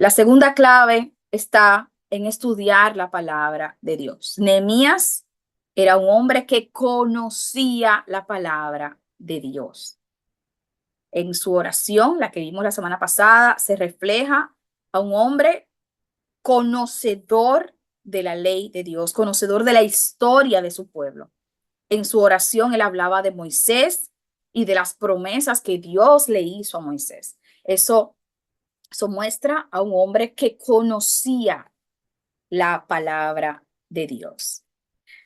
La segunda clave está en estudiar la palabra de Dios. Nehemías era un hombre que conocía la palabra de Dios. En su oración, la que vimos la semana pasada, se refleja a un hombre conocedor de la ley de Dios, conocedor de la historia de su pueblo. En su oración, él hablaba de Moisés y de las promesas que Dios le hizo a Moisés. Eso muestra a un hombre que conocía la palabra de Dios.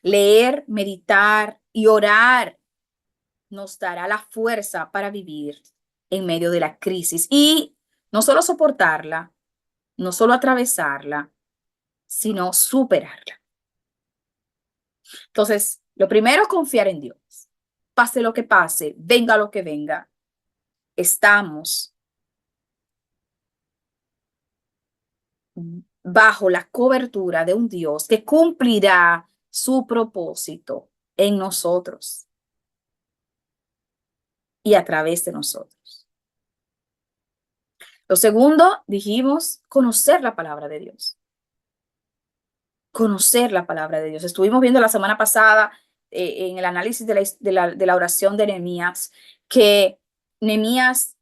Leer, meditar y orar nos dará la fuerza para vivir en medio de la crisis y no solo soportarla, no solo atravesarla, sino superarla. Entonces, lo primero es confiar en Dios. Pase lo que pase, venga lo que venga, estamos bajo la cobertura de un Dios que cumplirá su propósito en nosotros y a través de nosotros. Lo segundo, dijimos, conocer la palabra de Dios. Conocer la palabra de Dios. Estuvimos viendo la semana pasada en el análisis de la oración de Nehemías que Nehemías,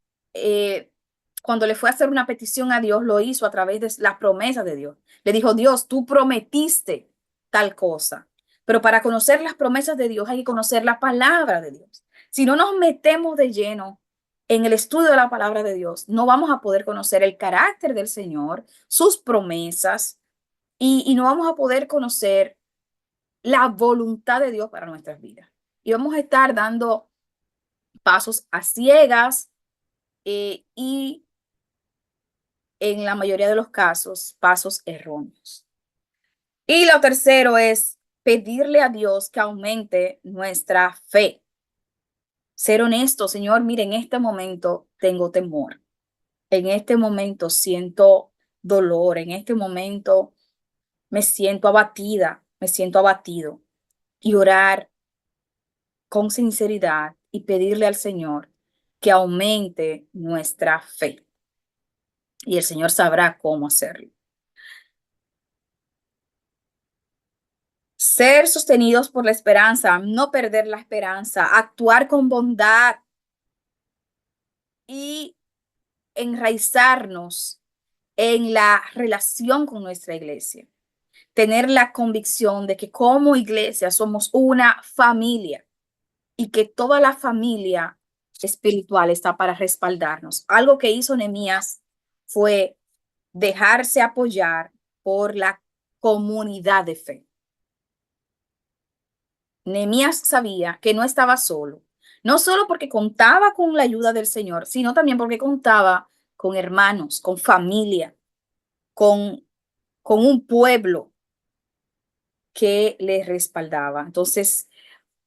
cuando le fue a hacer una petición a Dios, lo hizo a través de las promesas de Dios. Le dijo, Dios, tú prometiste tal cosa. Pero para conocer las promesas de Dios hay que conocer la palabra de Dios. Si no nos metemos de lleno en el estudio de la palabra de Dios, no vamos a poder conocer el carácter del Señor, sus promesas, y no vamos a poder conocer la voluntad de Dios para nuestras vidas. Y vamos a estar dando pasos a ciegas, y en la mayoría de los casos, pasos erróneos. Y lo tercero es pedirle a Dios que aumente nuestra fe. Ser honesto, Señor, mire, en este momento tengo temor. En este momento siento dolor. En este momento me siento abatida, me siento abatido. Y orar con sinceridad y pedirle al Señor que aumente nuestra fe. Y el Señor sabrá cómo hacerlo. Ser sostenidos por la esperanza, no perder la esperanza, actuar con bondad y enraizarnos en la relación con nuestra iglesia. Tener la convicción de que como iglesia somos una familia y que toda la familia espiritual está para respaldarnos. Algo que hizo Nehemías fue dejarse apoyar por la comunidad de fe. Nehemías sabía que no estaba solo, no solo porque contaba con la ayuda del Señor, sino también porque contaba con hermanos, con familia, con, con un pueblo que le respaldaba. Entonces,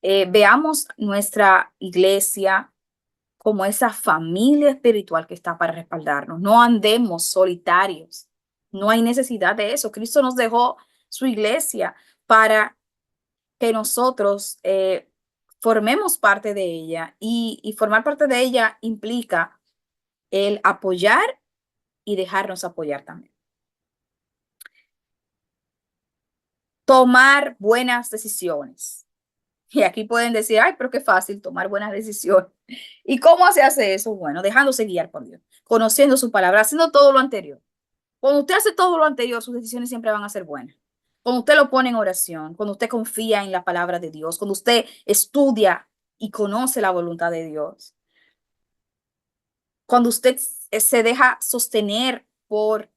veamos nuestra iglesia como esa familia espiritual que está para respaldarnos. No andemos solitarios. No hay necesidad de eso. Cristo nos dejó su iglesia para que nosotros formemos parte de ella, y formar parte de ella implica el apoyar y dejarnos apoyar también. Tomar buenas decisiones. Y aquí pueden decir, ay, pero qué fácil tomar buenas decisiones. ¿Y cómo se hace eso? Bueno, dejándose guiar por Dios, conociendo su palabra, haciendo todo lo anterior. Cuando usted hace todo lo anterior, sus decisiones siempre van a ser buenas. Cuando usted lo pone en oración, cuando usted confía en la palabra de Dios, cuando usted estudia y conoce la voluntad de Dios, cuando usted se deja sostener por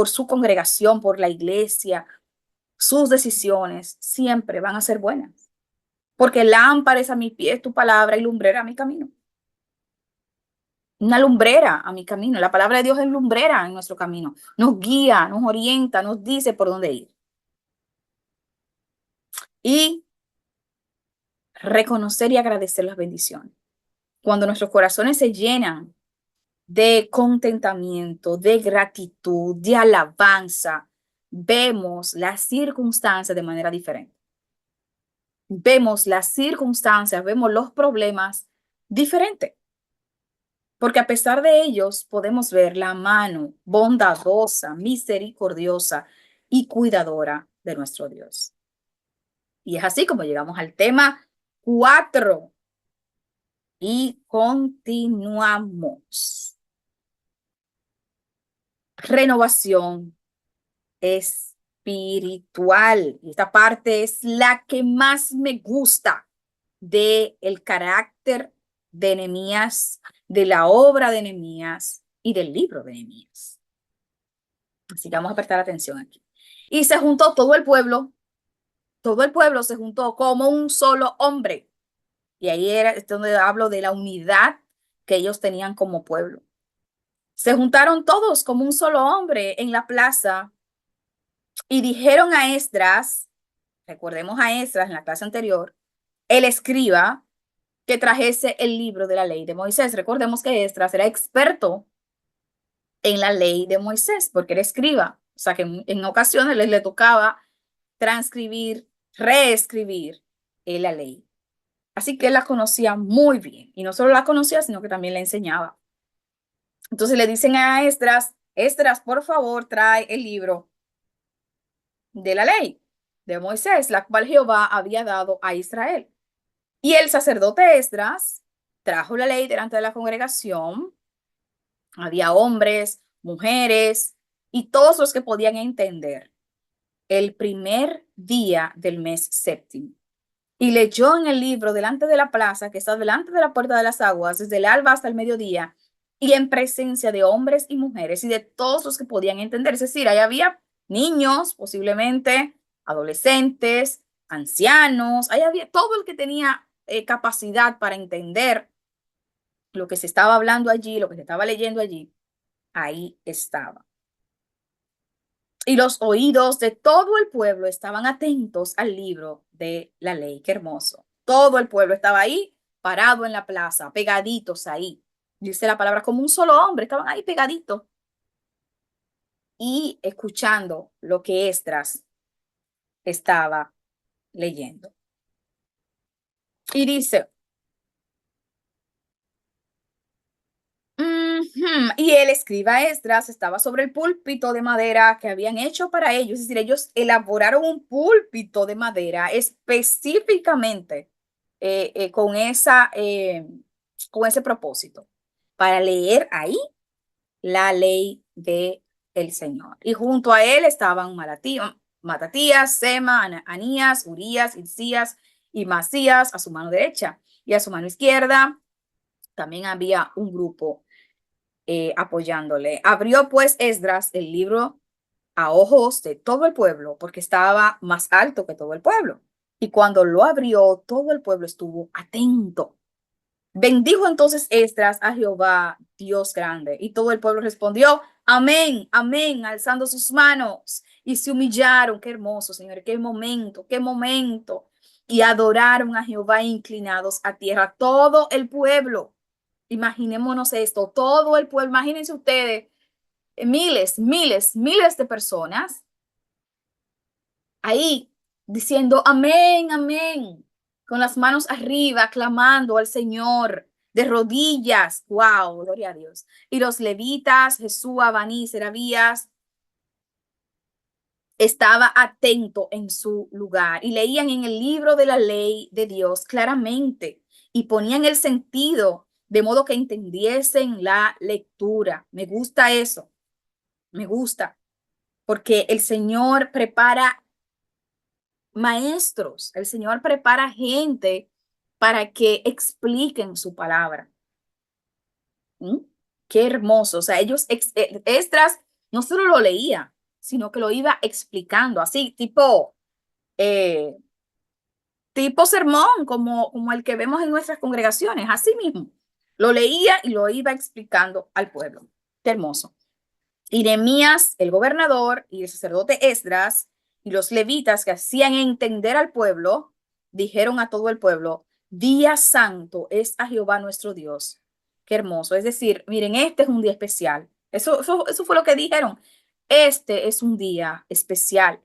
su congregación, por la iglesia, sus decisiones siempre van a ser buenas. Porque lámpara es a mi pie tu palabra y lumbrera a mi camino. Una lumbrera a mi camino. La palabra de Dios es lumbrera en nuestro camino. Nos guía, nos orienta, nos dice por dónde ir. Y reconocer y agradecer las bendiciones. Cuando nuestros corazones se llenan de contentamiento, de gratitud, de alabanza, vemos las circunstancias de manera diferente. Vemos las circunstancias, vemos los problemas diferente. Porque a pesar de ellos podemos ver la mano bondadosa, misericordiosa y cuidadora de nuestro Dios. Y es así como llegamos al tema 4 y continuamos. Renovación espiritual. Y esta parte es la que más me gusta del carácter de Nehemías, de la obra de Nehemías y del libro de Nehemías. Así que vamos a prestar atención aquí. Y se juntó todo el pueblo se juntó como un solo hombre. Y ahí es donde hablo de la unidad que ellos tenían como pueblo. Se juntaron todos como un solo hombre en la plaza y dijeron a Esdras, recordemos a Esdras en la clase anterior, el escriba, que trajese el libro de la ley de Moisés. Recordemos que Esdras era experto en la ley de Moisés porque era escriba. O sea que en ocasiones le tocaba transcribir, reescribir la ley. Así que él la conocía muy bien. Y no solo la conocía, sino que también la enseñaba. Entonces le dicen a Esdras, Esdras, por favor, trae el libro de la ley de Moisés, la cual Jehová había dado a Israel. Y el sacerdote Esdras trajo la ley delante de la congregación. Había hombres, mujeres y todos los que podían entender el primer día del mes séptimo. Y leyó en el libro delante de la plaza, que está delante de la puerta de las aguas, desde el alba hasta el mediodía, y en presencia de hombres y mujeres y de todos los que podían entender. Es decir, ahí había niños, posiblemente adolescentes, ancianos, ahí había todo el que tenía capacidad para entender lo que se estaba hablando allí, lo que se estaba leyendo allí, ahí estaba. Y los oídos de todo el pueblo estaban atentos al libro de la ley. Qué hermoso. Todo el pueblo estaba ahí, parado en la plaza, pegaditos ahí. Dice la palabra, como un solo hombre, estaban ahí pegaditos y escuchando lo que Esdras estaba leyendo. Y dice, y el escriba Esdras estaba sobre el púlpito de madera que habían hecho para ellos. Es decir, ellos elaboraron un púlpito de madera específicamente con ese propósito, para leer ahí la ley de el Señor. Y junto a él estaban Matatías, Sema, Anías, Urías, Hilcías y Masías a su mano derecha. Y a su mano izquierda también había un grupo apoyándole. Abrió pues Esdras el libro a ojos de todo el pueblo, porque estaba más alto que todo el pueblo. Y cuando lo abrió, todo el pueblo estuvo atento. Bendijo entonces Esdras a Jehová, Dios grande. Y todo el pueblo respondió, amén, amén, alzando sus manos. Y se humillaron. Qué hermoso, Señor, qué momento, qué momento. Y adoraron a Jehová inclinados a tierra. Todo el pueblo. Imaginémonos esto, todo el pueblo, imagínense ustedes, miles de personas ahí diciendo amén, amén, con las manos arriba, clamando al Señor de rodillas. Wow, gloria a Dios. Y los levitas, Jesúa, Baní, Serabías, estaba atento en su lugar y leían en el libro de la ley de Dios claramente y ponían el sentido de modo que entendiesen la lectura. Me gusta eso, me gusta, porque el Señor prepara maestros, el Señor prepara gente para que expliquen su palabra. ¿Mm? Qué hermoso. O sea, Esdras no solo lo leía, sino que lo iba explicando, así, eh, tipo sermón, como el que vemos en nuestras congregaciones, así mismo. Lo leía y lo iba explicando al pueblo. Qué hermoso. Y Nehemías, el gobernador, y el sacerdote Esdras, y los levitas que hacían entender al pueblo, dijeron a todo el pueblo, día santo es a Jehová nuestro Dios. Qué hermoso. Es decir, miren, este es un día especial. Eso fue lo que dijeron. Este es un día especial.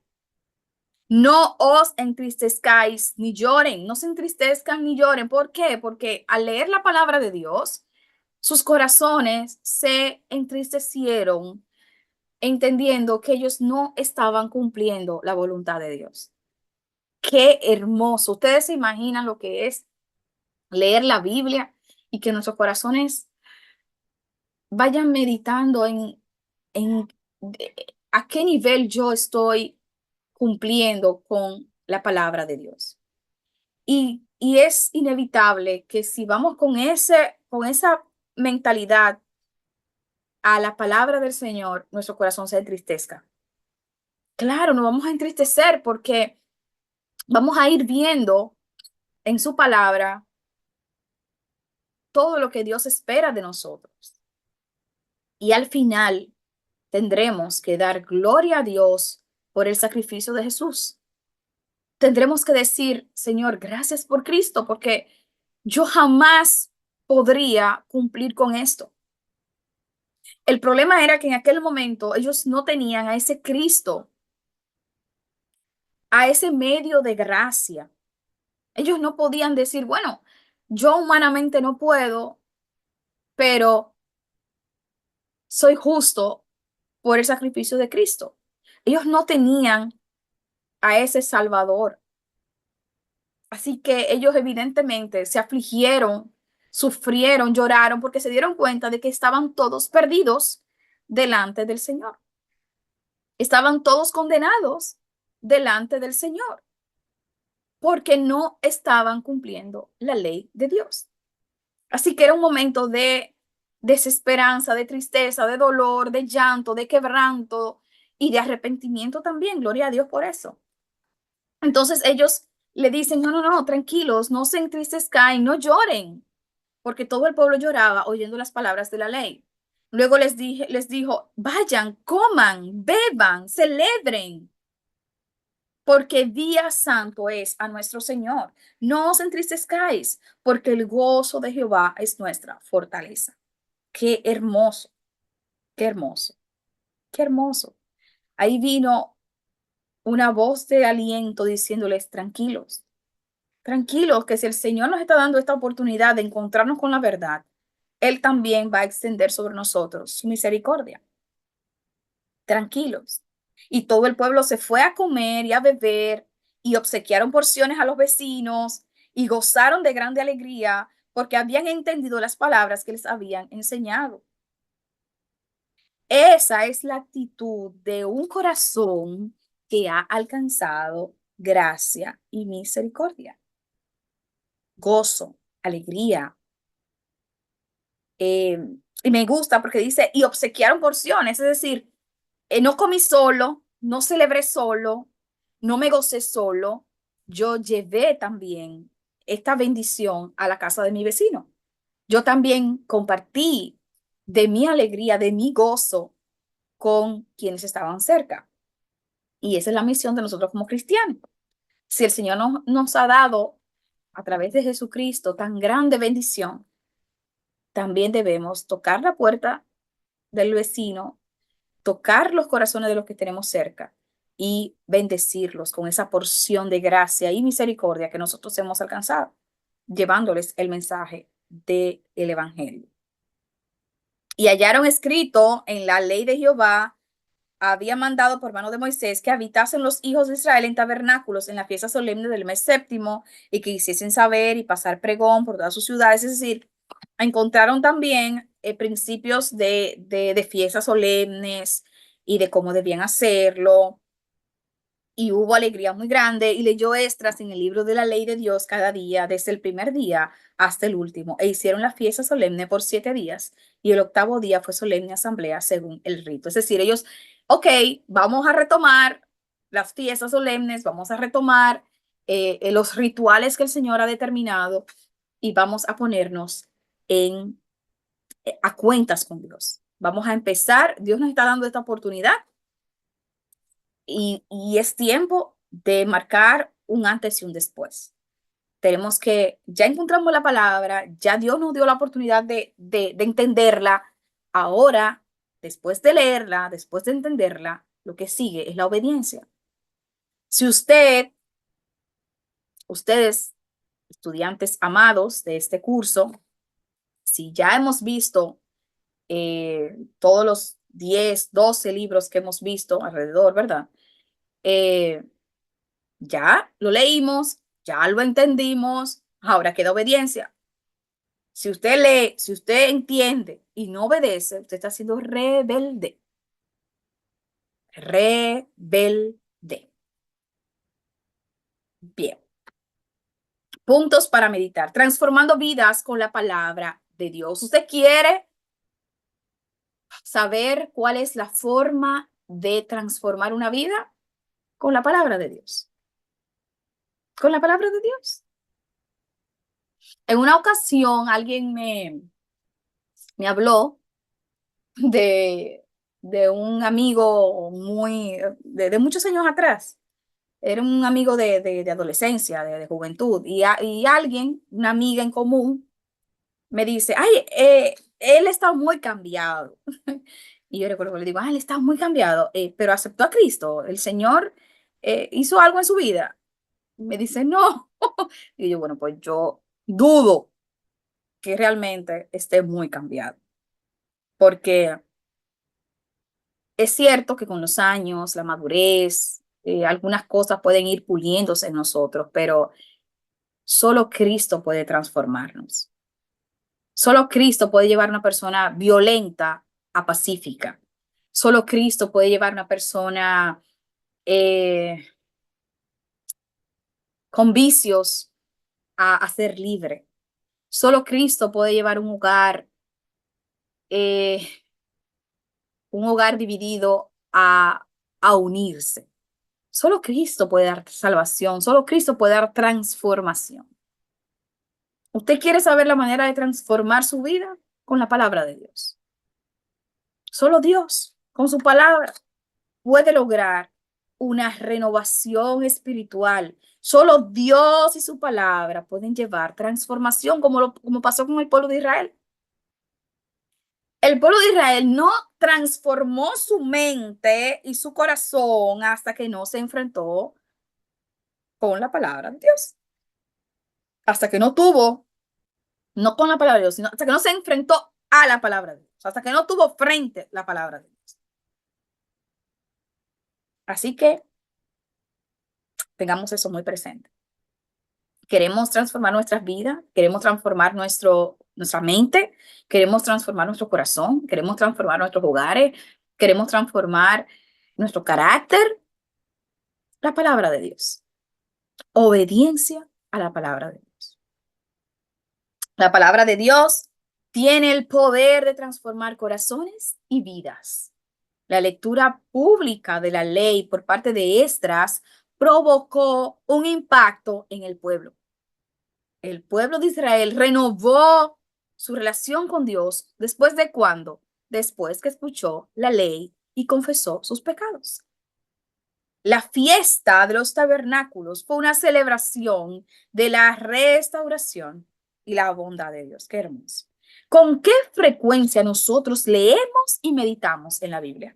No os entristezcáis ni lloren, no se entristezcan ni lloren. ¿Por qué? Porque al leer la palabra de Dios, sus corazones se entristecieron, entendiendo que ellos no estaban cumpliendo la voluntad de Dios. Qué hermoso. Ustedes se imaginan lo que es leer la Biblia y que nuestros corazones vayan meditando en a qué nivel yo estoy cumpliendo con la palabra de Dios. Y es inevitable que si vamos con esa mentalidad a la palabra del Señor, nuestro corazón se entristezca. Claro, nos vamos a entristecer porque vamos a ir viendo en su palabra todo lo que Dios espera de nosotros. Y al final tendremos que dar gloria a Dios por el sacrificio de Jesús. Tendremos que decir, Señor, gracias por Cristo, porque yo jamás podría cumplir con esto. El problema era que en aquel momento ellos no tenían a ese Cristo, a ese medio de gracia. Ellos no podían decir, bueno, yo humanamente no puedo, pero soy justo por el sacrificio de Cristo. Ellos no tenían a ese Salvador. Así que ellos evidentemente se afligieron sufrieron, lloraron, porque se dieron cuenta de que estaban todos perdidos delante del Señor. Estaban todos condenados delante del Señor, porque no estaban cumpliendo la ley de Dios. Así que era un momento de desesperanza, de tristeza, de dolor, de llanto, de quebranto y de arrepentimiento también. Gloria a Dios por eso. Entonces ellos le dicen, no, no, no, tranquilos, no se entristezcan, no lloren, porque todo el pueblo lloraba oyendo las palabras de la ley. Luego les dijo, vayan, coman, beban, celebren, porque día santo es a nuestro Señor. No os entristezcáis, porque el gozo de Jehová es nuestra fortaleza. Qué hermoso, qué hermoso, qué hermoso. Ahí vino una voz de aliento diciéndoles, tranquilos, tranquilos, que si el Señor nos está dando esta oportunidad de encontrarnos con la verdad, Él también va a extender sobre nosotros su misericordia. Tranquilos. Y todo el pueblo se fue a comer y a beber y obsequiaron porciones a los vecinos y gozaron de grande alegría porque habían entendido las palabras que les habían enseñado. Esa es la actitud de un corazón que ha alcanzado gracia y misericordia. Gozo, alegría. Eh, y me gusta porque dice, y obsequiaron porciones, es decir, no comí solo, no celebré solo, no me gocé solo, yo llevé también esta bendición a la casa de mi vecino. Yo también compartí de mi alegría, de mi gozo con quienes estaban cerca. Y esa es la misión de nosotros como cristianos. Si el Señor nos ha dado a través de Jesucristo tan grande bendición, también debemos tocar la puerta del vecino, tocar los corazones de los que tenemos cerca y bendecirlos con esa porción de gracia y misericordia que nosotros hemos alcanzado, llevándoles el mensaje del Evangelio. Y hallaron escrito en la ley de Jehová, había mandado por mano de Moisés que habitasen los hijos de Israel en tabernáculos en la fiesta solemne del mes séptimo y que hiciesen saber y pasar pregón por todas sus ciudades. Es decir, encontraron también principios de fiestas solemnes y de cómo debían hacerlo. Y hubo alegría muy grande y leyó Esdras en el libro de la ley de Dios cada día, desde el primer día hasta el último, e hicieron la fiesta solemne por 7 días y el octavo día fue solemne asamblea según el rito. Es decir, ellos, ok, vamos a retomar las fiestas solemnes, vamos a retomar los rituales que el Señor ha determinado y vamos a ponernos a cuentas con Dios. Vamos a empezar, Dios nos está dando esta oportunidad y es tiempo de marcar un antes y un después. Tenemos que, ya encontramos la palabra, ya Dios nos dio la oportunidad de entenderla. Ahora, después de leerla, después de entenderla, lo que sigue es la obediencia. Si ustedes, estudiantes amados de este curso, si ya hemos visto todos los 10, 12 libros que hemos visto alrededor, ¿verdad? Eh, Ya lo leímos, ya lo entendimos, ahora queda obediencia. Si usted lee, si usted entiende y no obedece, usted está siendo rebelde. Rebelde. Bien. Puntos para meditar. Transformando vidas con la palabra de Dios. ¿Usted quiere saber cuál es la forma de transformar una vida? Con la palabra de Dios. Con la palabra de Dios. En una ocasión alguien me habló de un amigo muy, de muchos años atrás. Era un amigo de adolescencia, de juventud, y alguien, una amiga en común, me dice, ay, él está muy cambiado. Y yo recuerdo que le digo, ah, él está muy cambiado, pero aceptó a Cristo. El Señor hizo algo en su vida. Me dice, no. Y yo, bueno, pues yo dudo que realmente esté muy cambiado, porque es cierto que con los años, la madurez, algunas cosas pueden ir puliéndose en nosotros, pero solo Cristo puede transformarnos. Solo Cristo puede llevar a una persona violenta a pacífica. Solo Cristo puede llevar a una persona eh, con vicios a ser libre. Solo Cristo puede llevar eh, un hogar dividido a unirse. Solo Cristo puede dar salvación, solo Cristo puede dar transformación. ¿Usted quiere saber la manera de transformar su vida? Con la palabra de Dios. Solo Dios, con su palabra, puede lograr una renovación espiritual. Solo Dios y su palabra pueden llevar transformación, como pasó con el pueblo de Israel. El pueblo de Israel no transformó su mente y su corazón hasta que no se enfrentó con la palabra de Dios. Hasta que no tuvo, no con la palabra de Dios, sino hasta que no se enfrentó a la palabra de Dios. Hasta que no tuvo frente la palabra de Dios. Así que tengamos eso muy presente. Queremos transformar nuestras vidas, queremos transformar nuestra mente, queremos transformar nuestro corazón, queremos transformar nuestros hogares, queremos transformar nuestro carácter. La palabra de Dios. Obediencia a la palabra de Dios. La palabra de Dios tiene el poder de transformar corazones y vidas. La lectura pública de la ley por parte de Esdras provocó un impacto en el pueblo. El pueblo de Israel renovó su relación con Dios después de cuándo? Después que escuchó la ley y confesó sus pecados. La fiesta de los tabernáculos fue una celebración de la restauración y la bondad de Dios. Qué hermoso. ¿Con qué frecuencia nosotros leemos y meditamos en la Biblia?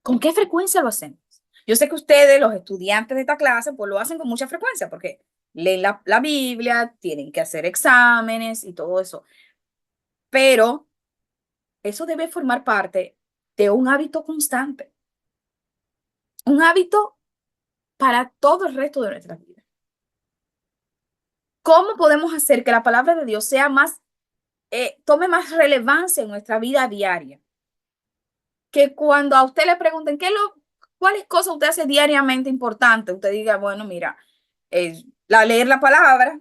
¿Con qué frecuencia lo hacemos? Yo sé que ustedes, los estudiantes de esta clase, pues lo hacen con mucha frecuencia porque leen la Biblia, tienen que hacer exámenes y todo eso. Pero eso debe formar parte de un hábito constante, un hábito para todo el resto de nuestra vida. ¿Cómo podemos hacer que la palabra de Dios sea tome más relevancia en nuestra vida diaria? Que cuando a usted le pregunten cuáles cosas usted hace diariamente importantes, usted diga, bueno, mira, leer la palabra,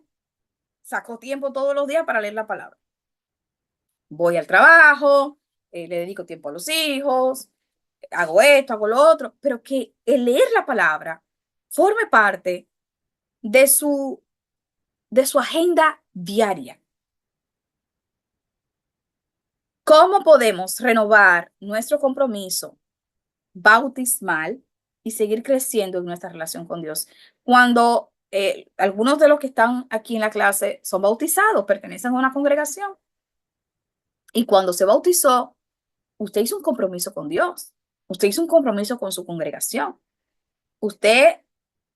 saco tiempo todos los días para leer la palabra. Voy al trabajo, le dedico tiempo a los hijos, hago esto, hago lo otro, pero que el leer la palabra forme parte de su agenda diaria. ¿Cómo podemos renovar nuestro compromiso bautismal y seguir creciendo en nuestra relación con Dios? Cuando algunos de los que están aquí en la clase son bautizados, pertenecen a una congregación, y cuando se bautizó, usted hizo un compromiso con Dios, usted hizo un compromiso con su congregación, usted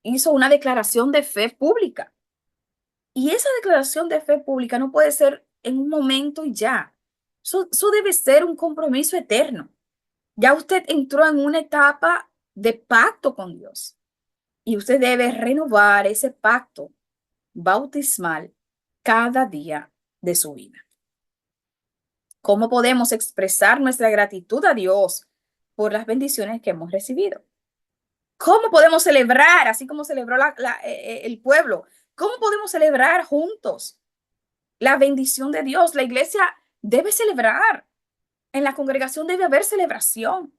hizo una declaración de fe pública. Y esa declaración de fe pública no puede ser en un momento y ya. Eso debe ser un compromiso eterno. Ya usted entró en una etapa de pacto con Dios y usted debe renovar ese pacto bautismal cada día de su vida. ¿Cómo podemos expresar nuestra gratitud a Dios por las bendiciones que hemos recibido? ¿Cómo podemos celebrar, así como celebró el pueblo? ¿Cómo podemos celebrar juntos la bendición de Dios? La iglesia debe celebrar. En la congregación debe haber celebración.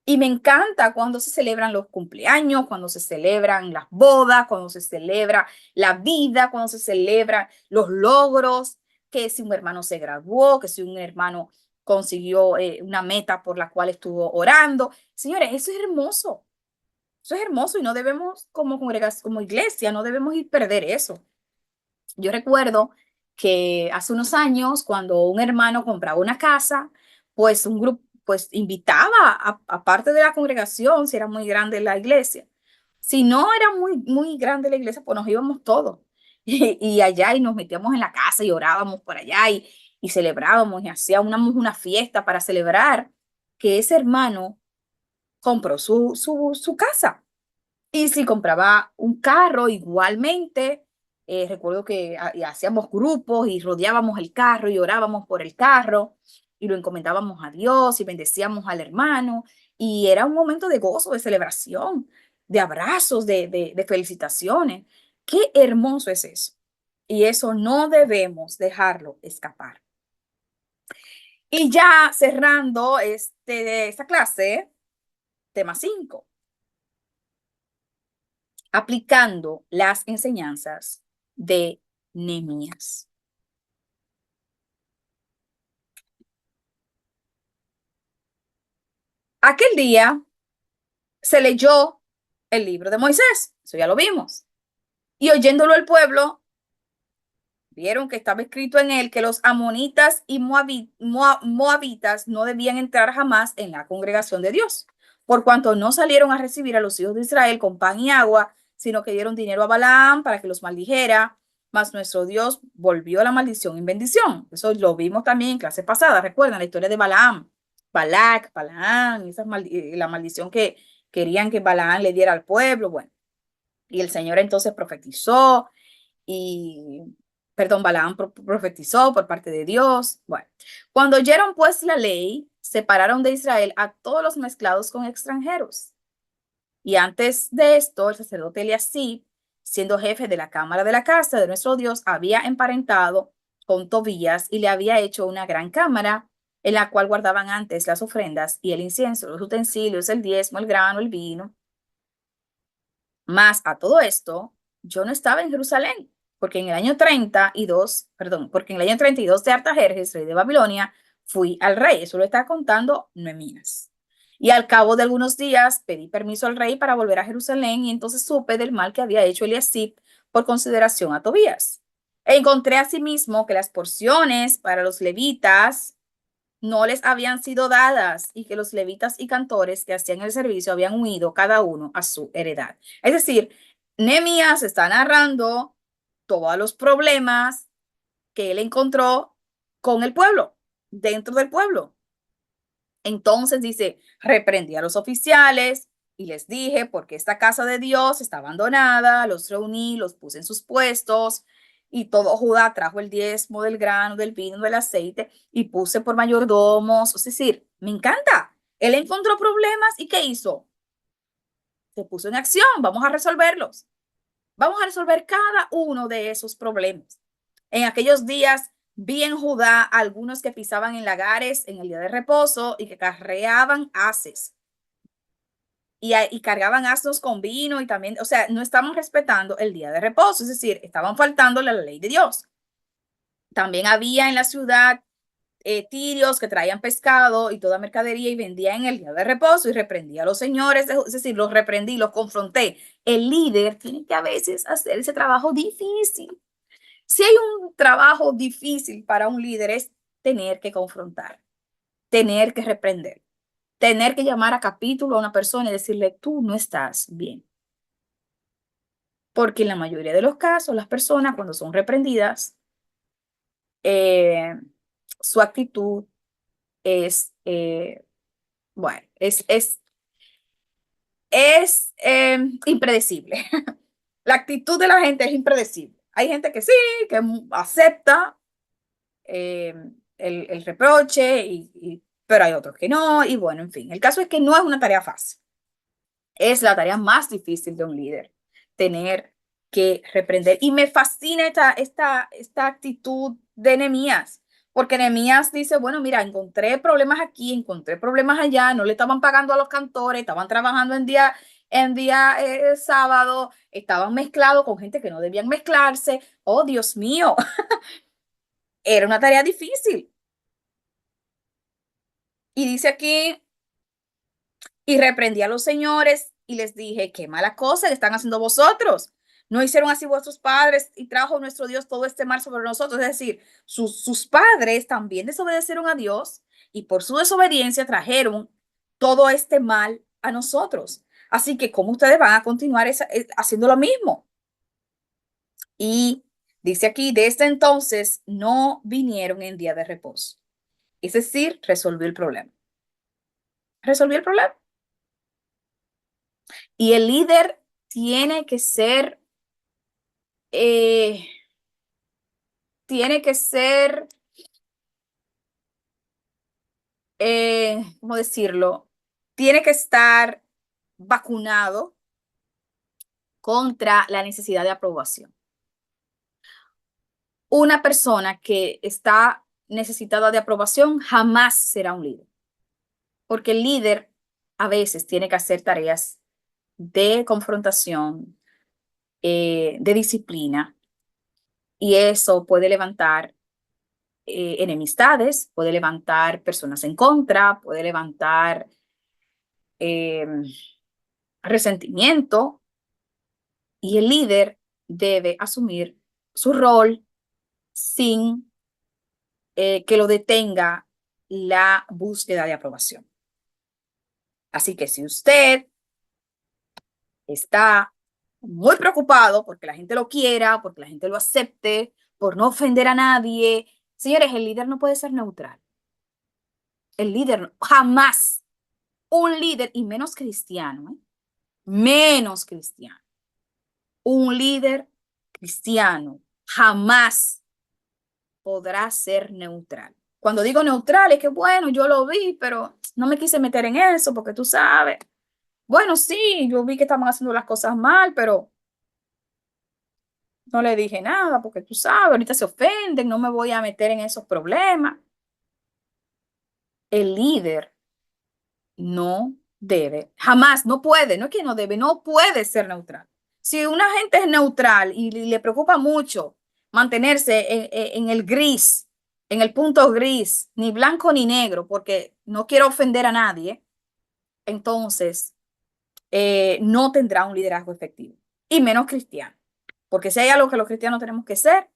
Y me encanta cuando se celebran los cumpleaños, cuando se celebran las bodas, cuando se celebra la vida, cuando se celebran los logros, que si un hermano se graduó, que si un hermano consiguió una meta por la cual estuvo orando. Señores, eso es hermoso. Eso es hermoso y no debemos, como congregación, como iglesia, no debemos ir a perder eso. Yo recuerdo que hace unos años, cuando un hermano compraba una casa, pues un grupo pues invitaba a parte de la congregación, si era muy grande la iglesia. Si no era muy grande la iglesia, pues nos íbamos todos. Y allá y nos metíamos en la casa y orábamos por allá y celebrábamos y hacíamos una fiesta para celebrar que ese hermano compró su casa. Y si compraba un carro, igualmente Recuerdo que y hacíamos grupos y rodeábamos el carro y orábamos por el carro y lo encomendábamos a Dios y bendecíamos al hermano. Y era un momento de gozo, de celebración, de abrazos, de felicitaciones. Qué hermoso es eso. Y eso no debemos dejarlo escapar. Y ya cerrando esta clase, tema 5, aplicando las enseñanzas de Nehemías. Aquel día se leyó el libro de Moisés, eso ya lo vimos. Y oyéndolo el pueblo, vieron que estaba escrito en él que los amonitas y moabitas no debían entrar jamás en la congregación de Dios, por cuanto no salieron a recibir a los hijos de Israel con pan y agua, sino que dieron dinero a Balaam para que los maldijera, mas nuestro Dios volvió la maldición en bendición. Eso lo vimos también en clase pasada, recuerdan la historia de Balaam, Balac, Balaam, la maldición que querían que Balaam le diera al pueblo, bueno, y el Señor entonces profetizó y, perdón, Balaam profetizó por parte de Dios. Bueno, cuando oyeron pues la ley, separaron de Israel a todos los mezclados con extranjeros. Y antes de esto, el sacerdote Eliasib, siendo jefe de la cámara de la casa de nuestro Dios, había emparentado con Tobías y le había hecho una gran cámara en la cual guardaban antes las ofrendas y el incienso, los utensilios, el diezmo, el grano, el vino. Más a todo esto, yo no estaba en Jerusalén, porque en el año 32, perdón, porque en el año 32 de Artajerjes, rey de Babilonia, fui al rey. Eso lo está contando Nehemías. Y al cabo de algunos días pedí permiso al rey para volver a Jerusalén y entonces supe del mal que había hecho Eliasib por consideración a Tobías. E encontré asimismo que las porciones para los levitas no les habían sido dadas y que los levitas y cantores que hacían el servicio habían huido cada uno a su heredad. Es decir, Nehemías está narrando todos los problemas que él encontró con el pueblo, dentro del pueblo. Entonces dice, reprendí a los oficiales y les dije, porque esta casa de Dios está abandonada, los reuní, los puse en sus puestos y todo Judá trajo el diezmo del grano, del vino, del aceite y puse por mayordomos. Es decir, me encanta. Él encontró problemas y ¿qué hizo? Se puso en acción, vamos a resolverlos. Vamos a resolver cada uno de esos problemas. En aquellos días vi en Judá algunos que pisaban en lagares en el día de reposo y que carreaban haces y cargaban asnos con vino y también, o sea, no estaban respetando el día de reposo, es decir, estaban faltándole a la ley de Dios. También había en la ciudad tirios que traían pescado y toda mercadería y vendían en el día de reposo y reprendía a los señores, es decir, los reprendí, los confronté. El líder tiene que a veces hacer ese trabajo difícil. Si hay un trabajo difícil para un líder es tener que confrontar, tener que reprender, tener que llamar a capítulo a una persona y decirle, tú no estás bien. Porque en la mayoría de los casos, las personas cuando son reprendidas, eh, su actitud es, bueno, es impredecible. La actitud de la gente es impredecible. Hay gente que sí, que acepta eh, el reproche, pero hay otros que no. Y bueno, en fin, el caso es que no es una tarea fácil. Es la tarea más difícil de un líder, tener que reprender. Y me fascina esta actitud de Nehemías, porque Nehemías dice, bueno, mira, encontré problemas aquí, encontré problemas allá, no le estaban pagando a los cantores, estaban trabajando en día sábado, estaban mezclados con gente que no debían mezclarse. Oh, Dios mío, era una tarea difícil. Y dice aquí, y reprendí a los señores y les dije, qué mala cosa que están haciendo vosotros. No hicieron así vuestros padres y trajo nuestro Dios todo este mal sobre nosotros. Es decir, sus padres también desobedecieron a Dios y por su desobediencia trajeron todo este mal a nosotros. Así que, ¿cómo ustedes van a continuar haciendo lo mismo? Y dice aquí, desde entonces no vinieron en día de reposo. Es decir, resolvió el problema. Resolvió el problema. Y el líder tiene que ser eh, tiene que ser, ¿cómo decirlo? Tiene que estar vacunado contra la necesidad de aprobación. Una persona que está necesitada de aprobación jamás será un líder, porque el líder a veces tiene que hacer tareas de confrontación, de disciplina, y eso puede levantar enemistades, puede levantar personas en contra, puede levantar eh, resentimiento, y el líder debe asumir su rol sin que lo detenga la búsqueda de aprobación. Así que si usted está muy preocupado porque la gente lo quiera, porque la gente lo acepte, por no ofender a nadie, señores, el líder no puede ser neutral. El líder jamás, un líder, y menos cristiano, menos cristiano, un líder cristiano jamás podrá ser neutral. Cuando digo neutral es que, bueno, yo lo vi, pero no me quise meter en eso porque tú sabes. Bueno, sí, yo vi que estaban haciendo las cosas mal, pero no le dije nada porque tú sabes, ahorita se ofenden, no me voy a meter en esos problemas. El líder no debe, jamás, no puede, no es que no debe, no puede ser neutral. Si una gente es neutral y le preocupa mucho mantenerse en el gris, en el punto gris, ni blanco ni negro, porque no quiero ofender a nadie, entonces no tendrá un liderazgo efectivo, y menos cristiano. Porque si hay algo que los cristianos tenemos que ser,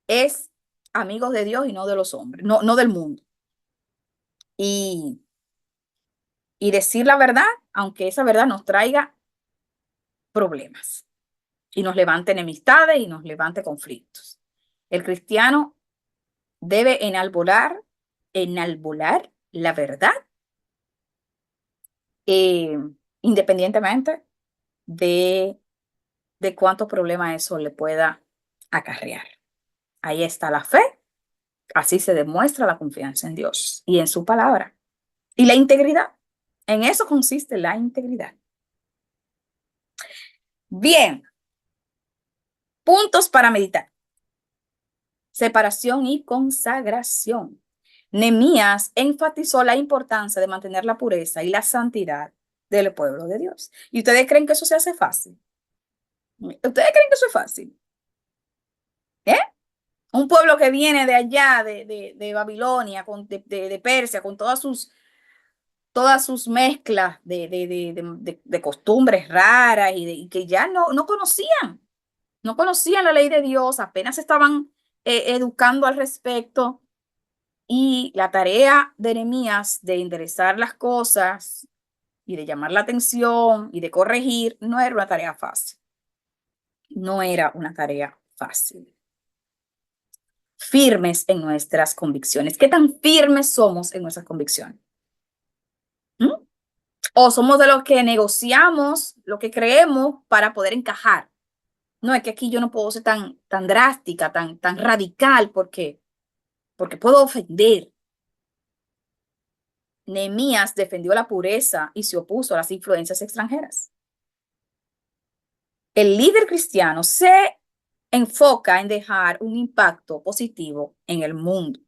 es amigos de Dios y no de los hombres, no del mundo. Y, y decir la verdad, aunque esa verdad nos traiga problemas y nos levante enemistades y nos levante conflictos. El cristiano debe enalbolar la verdad, eh, independientemente de, de cuántos problemas eso le pueda acarrear. Ahí está la fe, así se demuestra la confianza en Dios y en su palabra. Y la integridad, en eso consiste la integridad. Bien, puntos para meditar. Separación y consagración. Nehemías enfatizó la importancia de mantener la pureza y la santidad del pueblo de Dios. ¿Y ustedes creen que eso se hace fácil? ¿Ustedes creen que eso es fácil? ¿Eh? Un pueblo que viene de allá, de Babilonia, de Persia, con todas sus mezclas de costumbres raras y que ya no conocían. No conocían la ley de Dios, apenas estaban educando al respecto, y la tarea de Nehemías de enderezar las cosas y de llamar la atención y de corregir no era una tarea fácil. No era una tarea fácil. Firmes en nuestras convicciones. ¿Qué tan firmes somos en nuestras convicciones? ¿Mm? ¿O somos de los que negociamos lo que creemos para poder encajar? No, es que aquí yo no puedo ser tan drástica, tan radical, porque puedo ofender. Nehemías defendió la pureza y se opuso a las influencias extranjeras. El líder cristiano se enfoca en dejar un impacto positivo en el mundo.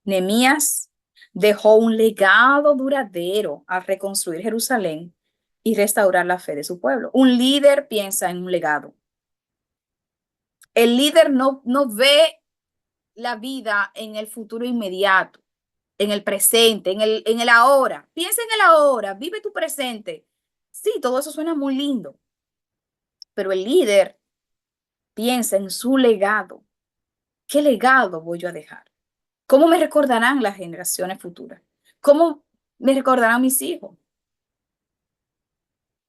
Nehemías dejó un legado duradero al reconstruir Jerusalén y restaurar la fe de su pueblo. Un líder piensa en un legado. El líder no ve la vida en el futuro inmediato, en el presente, en el ahora. Piensa en el ahora, vive tu presente. Sí, todo eso suena muy lindo, pero el líder piensa en su legado. ¿Qué legado voy yo a dejar? ¿Cómo me recordarán las generaciones futuras? ¿Cómo me recordarán mis hijos?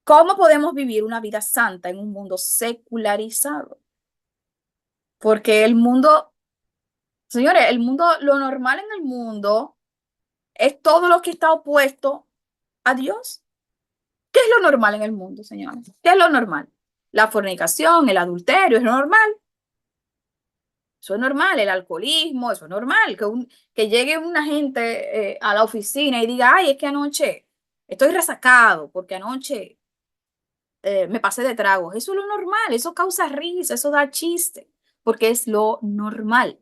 ¿Cómo podemos vivir una vida santa en un mundo secularizado? Porque el mundo, señores, el mundo, lo normal en el mundo es todo lo que está opuesto a Dios. ¿Qué es lo normal en el mundo, señores? ¿Qué es lo normal? La fornicación, el adulterio, es normal. Eso es normal, el alcoholismo, eso es normal. Que llegue una gente a la oficina y diga, ay, es que anoche estoy resacado porque anoche me pasé de tragos. Eso es lo normal, eso causa risa, eso da chiste, porque es lo normal.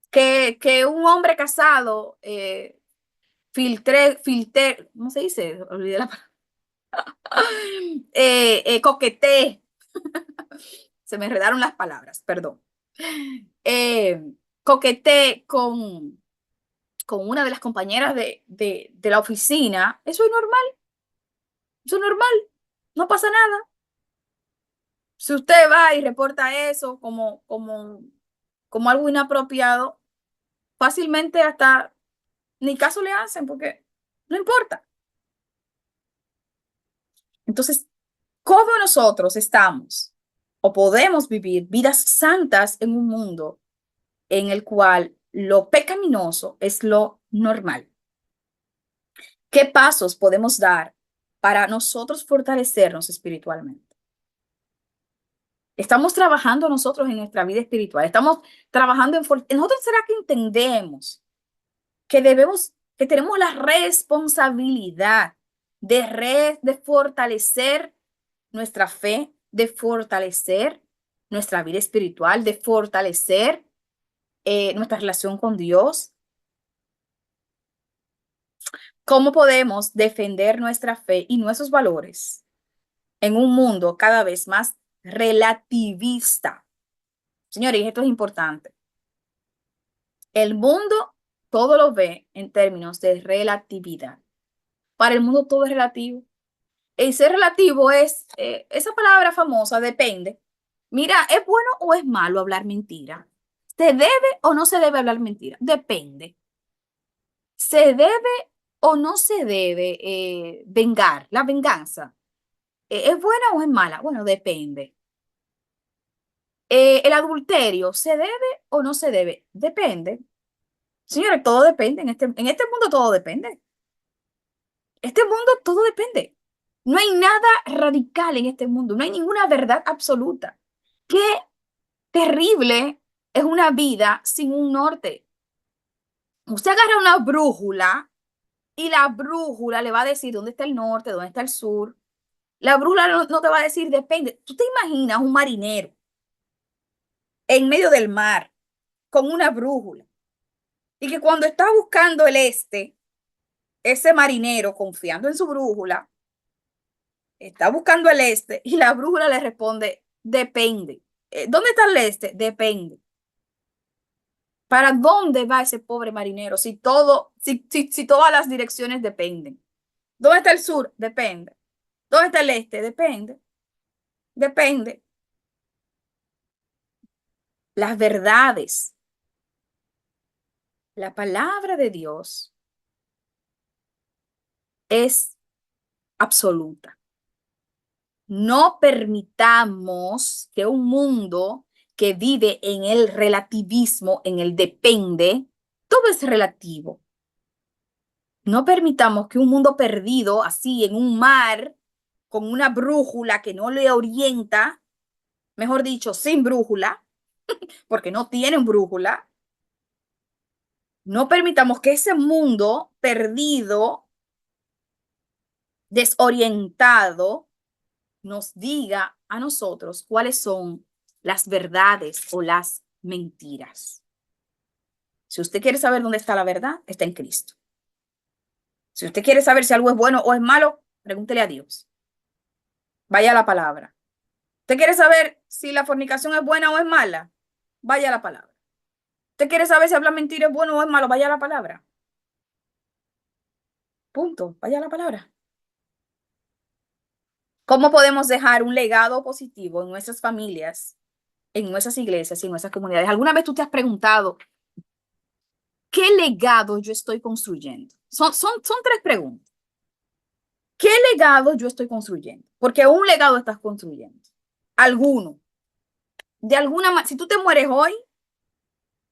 Que un hombre casado ¿cómo se dice? Olvidé la palabra. Coquetee. Se me enredaron las palabras, perdón. Eh, coquetee con una de las compañeras de la oficina. Eso es normal, no pasa nada. Si usted va y reporta eso como algo inapropiado, fácilmente hasta ni caso le hacen porque no importa. Entonces, ¿cómo nosotros estamos o podemos vivir vidas santas en un mundo en el cual lo pecaminoso es lo normal? ¿Qué pasos podemos dar para nosotros fortalecernos espiritualmente? Estamos trabajando nosotros en nuestra vida espiritual, estamos trabajando nosotros. ¿Será que entendemos que que tenemos la responsabilidad de fortalecer nuestra fe, de fortalecer nuestra vida espiritual, de fortalecer nuestra relación con Dios? ¿Cómo podemos defender nuestra fe y nuestros valores en un mundo cada vez más relativista? Señores, esto es importante. El mundo todo lo ve en términos de relatividad. Para el mundo todo es relativo. El ser relativo es esa palabra famosa, depende. Mira, ¿es bueno o es malo hablar mentira? ¿Se debe o no se debe hablar mentira? Depende. ¿Se debe o no se debe vengar? La venganza. ¿Es buena o es mala? Bueno, depende. ¿El adulterio se debe o no se debe? Depende. Señores, todo depende. En este mundo todo depende. Este mundo todo depende. No hay nada radical en este mundo. No hay ninguna verdad absoluta. Qué terrible es una vida sin un norte. Usted agarra una brújula y la brújula le va a decir dónde está el norte, dónde está el sur. La brújula no te va a decir, depende. ¿Tú te imaginas un marinero en medio del mar con una brújula y que cuando está buscando el este, ese marinero confiando en su brújula, está buscando el este y la brújula le responde, depende? ¿Dónde está el este? Depende. ¿Para dónde va ese pobre marinero si todas las direcciones dependen? ¿Dónde está el sur? Depende. ¿Dónde está el este? Depende. Depende. Las verdades, la palabra de Dios es absoluta. No permitamos que un mundo que vive en el relativismo, en el depende, todo es relativo. No permitamos que un mundo perdido, así en un mar, con una brújula que no le orienta, mejor dicho, sin brújula, porque no tienen brújula, no permitamos que ese mundo perdido, desorientado, nos diga a nosotros cuáles son las verdades o las mentiras. Si usted quiere saber dónde está la verdad, está en Cristo. Si usted quiere saber si algo es bueno o es malo, pregúntele a Dios. Vaya a la palabra. ¿Usted quiere saber si la fornicación es buena o es mala? Vaya a la palabra. ¿Usted quiere saber si hablar mentira es bueno o es malo? Vaya a la palabra. Punto. Vaya a la palabra. ¿Cómo podemos dejar un legado positivo en nuestras familias, en nuestras iglesias y en nuestras comunidades? ¿Alguna vez tú te has preguntado qué legado yo estoy construyendo? Son tres preguntas. ¿Qué legado yo estoy construyendo? Porque un legado estás construyendo. Alguno. De alguna manera, si tú te mueres hoy,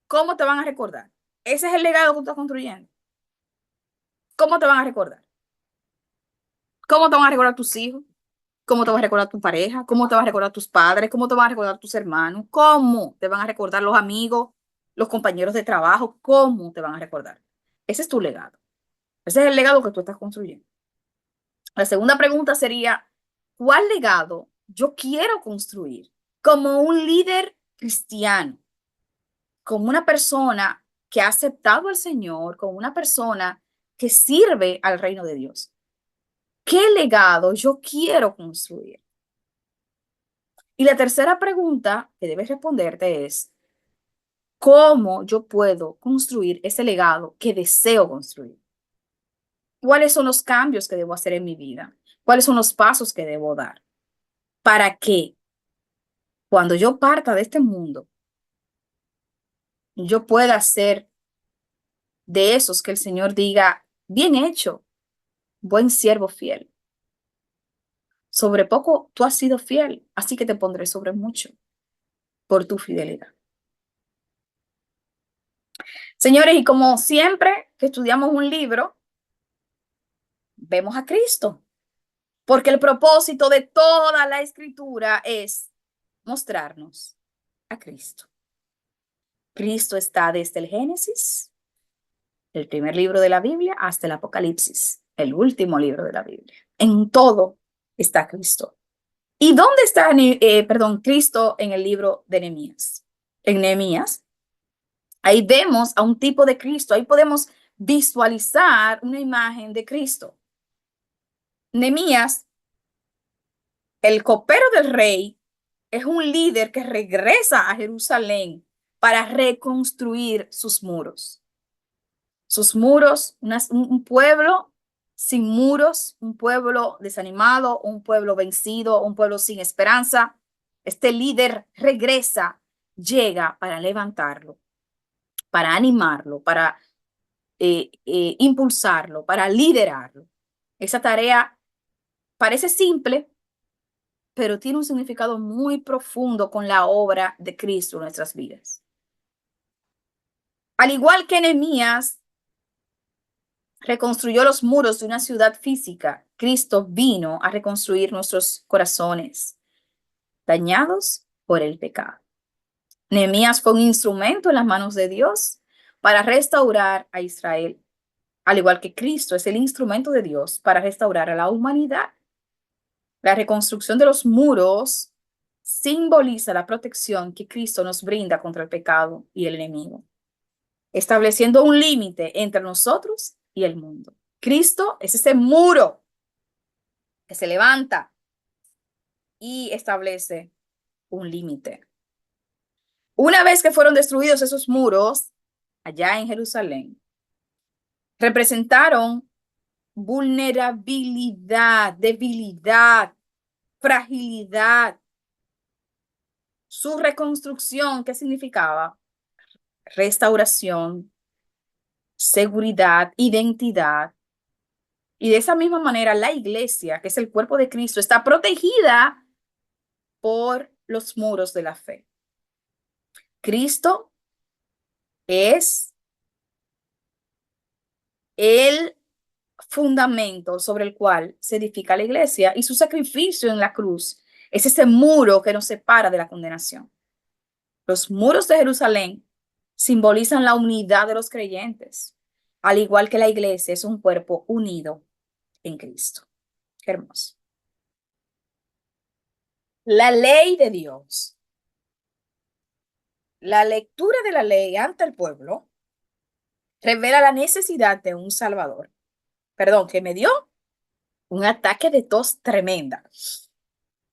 ¿cómo te van a recordar? Ese es el legado que tú estás construyendo. ¿Cómo te van a recordar? ¿Cómo te van a recordar tus hijos? ¿Cómo te vas a recordar tu pareja? ¿Cómo te vas a recordar tus padres? ¿Cómo te van a recordar tus hermanos? ¿Cómo te van a recordar los amigos, los compañeros de trabajo? ¿Cómo te van a recordar? Ese es tu legado. Ese es el legado que tú estás construyendo. La segunda pregunta sería, ¿cuál legado yo quiero construir como un líder cristiano, como una persona que ha aceptado al Señor, como una persona que sirve al reino de Dios? ¿Qué legado yo quiero construir? Y la tercera pregunta que debes responderte es, ¿cómo yo puedo construir ese legado que deseo construir? ¿Cuáles son los cambios que debo hacer en mi vida? ¿Cuáles son los pasos que debo dar? Para que cuando yo parta de este mundo, yo pueda ser de esos que el Señor diga, bien hecho, buen siervo fiel. Sobre poco tú has sido fiel, así que te pondré sobre mucho por tu fidelidad. Señores, y como siempre que estudiamos un libro, vemos a Cristo, porque el propósito de toda la escritura es mostrarnos a Cristo. Cristo está desde el Génesis, el primer libro de la Biblia, hasta el Apocalipsis, el último libro de la Biblia. En todo está Cristo. ¿Y dónde está, Cristo en el libro de Nehemías? En Nehemías, ahí vemos a un tipo de Cristo, ahí podemos visualizar una imagen de Cristo. Nehemías, el copero del rey, es un líder que regresa a Jerusalén para reconstruir sus muros. Sus muros, un pueblo sin muros, un pueblo desanimado, un pueblo vencido, un pueblo sin esperanza. Este líder regresa, llega para levantarlo, para animarlo, para impulsarlo, para liderarlo. Esa tarea parece simple, pero tiene un significado muy profundo con la obra de Cristo en nuestras vidas. Al igual que Nehemías reconstruyó los muros de una ciudad física, Cristo vino a reconstruir nuestros corazones dañados por el pecado. Nehemías fue un instrumento en las manos de Dios para restaurar a Israel, al igual que Cristo es el instrumento de Dios para restaurar a la humanidad. La reconstrucción de los muros simboliza la protección que Cristo nos brinda contra el pecado y el enemigo, estableciendo un límite entre nosotros y el mundo. Cristo es ese muro que se levanta y establece un límite. Una vez que fueron destruidos esos muros allá en Jerusalén, representaron vulnerabilidad, debilidad, fragilidad. Su reconstrucción, ¿qué significaba? Restauración, seguridad, identidad. Y de esa misma manera, la iglesia, que es el cuerpo de Cristo, está protegida por los muros de la fe. Cristo es el fundamento sobre el cual se edifica la iglesia y su sacrificio en la cruz es ese muro que nos separa de la condenación. Los muros de Jerusalén simbolizan la unidad de los creyentes, al igual que la iglesia es un cuerpo unido en Cristo. Qué hermoso. La ley de Dios. La lectura de la ley ante el pueblo revela la necesidad de un Salvador. Perdón, que me dio un ataque de tos tremenda.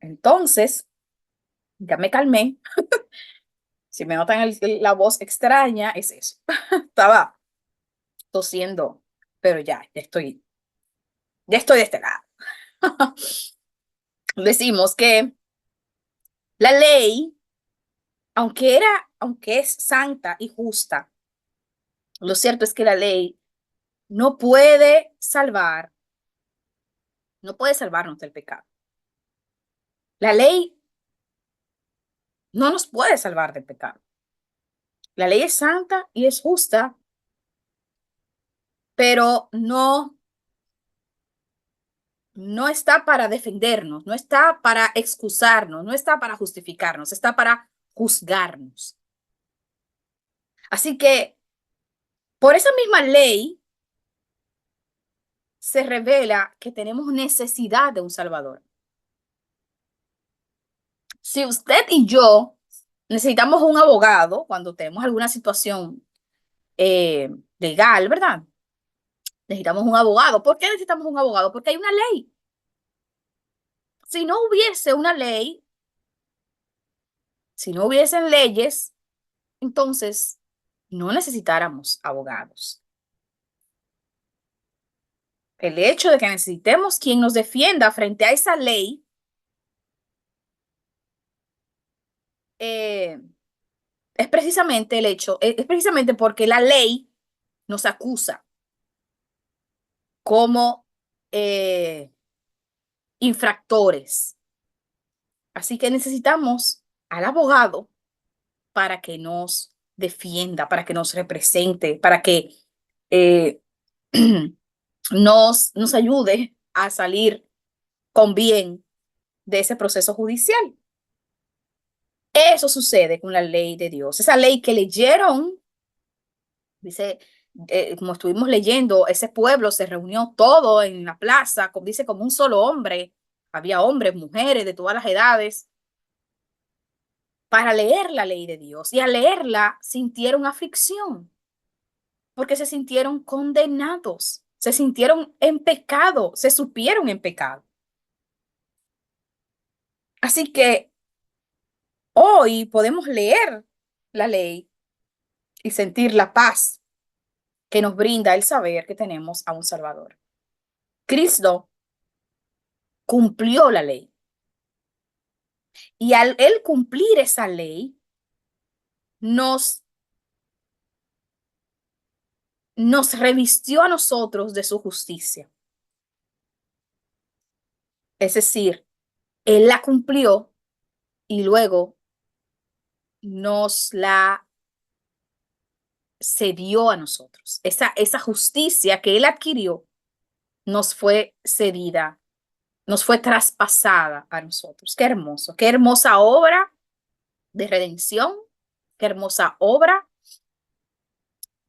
Entonces, ya me calmé. Si me notan la voz extraña, es eso. Estaba tosiendo, pero ya estoy de este lado. Decimos que la ley, aunque es santa y justa, lo cierto es que la ley no puede no puede salvarnos del pecado. La ley no nos puede salvar del pecado. La ley es santa y es justa, pero no no está para defendernos, no está para excusarnos, no está para justificarnos, está para juzgarnos. Así que por esa misma ley se revela que tenemos necesidad de un Salvador. Si usted y yo necesitamos un abogado cuando tenemos alguna situación eh, legal, ¿verdad? Necesitamos un abogado. ¿Por qué necesitamos un abogado? Porque hay una ley. Si no hubiese una ley, si no hubiesen leyes, entonces no necesitáramos abogados. El hecho de que necesitemos quien nos defienda frente a esa ley eh, es precisamente el hecho, es precisamente porque la ley nos acusa como eh, infractores. Así que necesitamos al abogado para que nos defienda, para que nos represente, para que eh, nos ayude a salir con bien de ese proceso judicial. Eso sucede con la ley de Dios. Esa ley que leyeron, dice, como estuvimos leyendo, ese pueblo se reunió todo en la plaza, como dice, como un solo hombre. Había hombres, mujeres de todas las edades para leer la ley de Dios. Y al leerla sintieron aflicción porque se sintieron condenados, se sintieron en pecado, se supieron en pecado. Así que hoy podemos leer la ley y sentir la paz que nos brinda el saber que tenemos a un Salvador. Cristo cumplió la ley y al él cumplir esa ley nos revistió a nosotros de su justicia. Es decir, él la cumplió y luego nos la cedió a nosotros. Esa justicia que él adquirió nos fue cedida, nos fue traspasada a nosotros. Qué hermoso, qué hermosa obra de redención, qué hermosa obra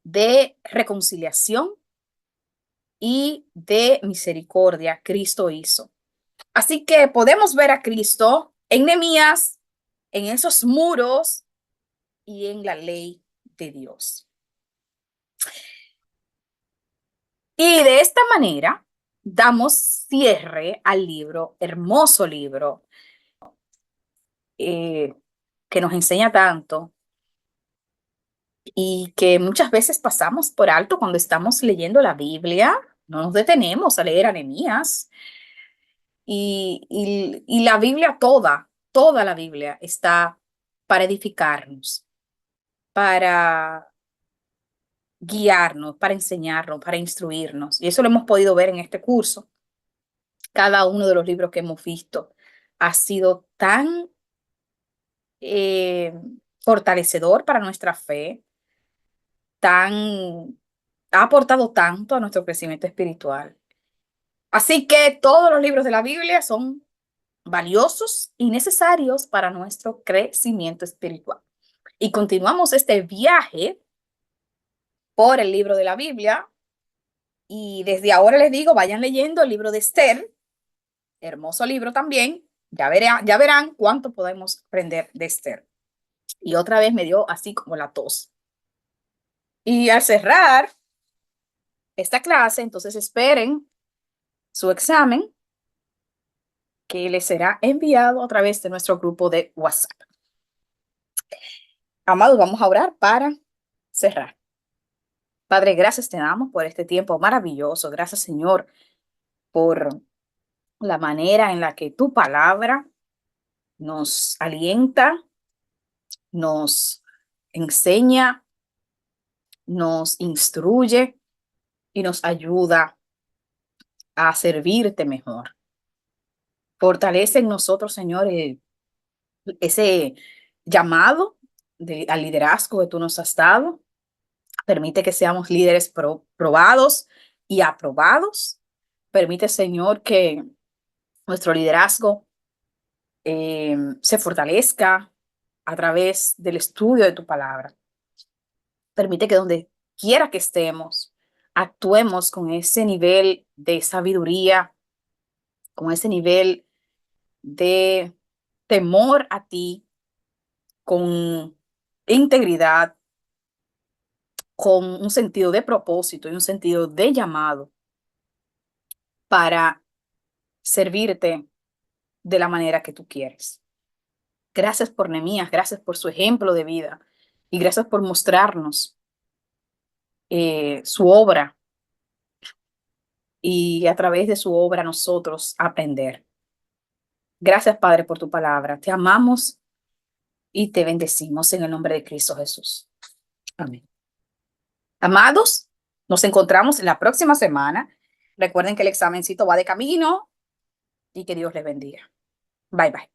de reconciliación y de misericordia Cristo hizo. Así que podemos ver a Cristo en Nehemías, en esos muros y en la ley de Dios. Y de esta manera damos cierre al libro, hermoso libro, eh, que nos enseña tanto y que muchas veces pasamos por alto cuando estamos leyendo la Biblia. No nos detenemos a leer a Nehemías. Y la Biblia toda la Biblia está para edificarnos, para guiarnos, para enseñarnos, para instruirnos. Y eso lo hemos podido ver en este curso. Cada uno de los libros que hemos visto ha sido tan eh, fortalecedor para nuestra fe, tan, ha aportado tanto a nuestro crecimiento espiritual. Así que todos los libros de la Biblia son valiosos y necesarios para nuestro crecimiento espiritual. Y continuamos este viaje por el libro de la Biblia. Y desde ahora les digo, vayan leyendo el libro de Esther, hermoso libro también. Ya verán cuánto podemos aprender de Esther. Y otra vez me dio así como la tos. Y al cerrar esta clase, entonces esperen su examen que les será enviado a través de nuestro grupo de WhatsApp. Amados, vamos a orar para cerrar. Padre, gracias te damos por este tiempo maravilloso. Gracias, Señor, por la manera en la que tu palabra nos alienta, nos enseña, nos instruye y nos ayuda a servirte mejor. Fortalece en nosotros, Señor, ese llamado al liderazgo que tú nos has dado. Permite que seamos líderes probados y aprobados. Permite, Señor, que nuestro liderazgo se fortalezca a través del estudio de tu palabra. Permite que donde quiera que estemos, actuemos con ese nivel de sabiduría, con ese nivel de temor a ti, con integridad, con un sentido de propósito y un sentido de llamado para servirte de la manera que tú quieres. Gracias por Nehemías, gracias por su ejemplo de vida y gracias por mostrarnos su obra y a través de su obra nosotros aprender. Gracias, Padre, por tu palabra. Te amamos y te bendecimos en el nombre de Cristo Jesús. Amén. Amados, nos encontramos en la próxima semana. Recuerden que el examencito va de camino y que Dios les bendiga. Bye, bye.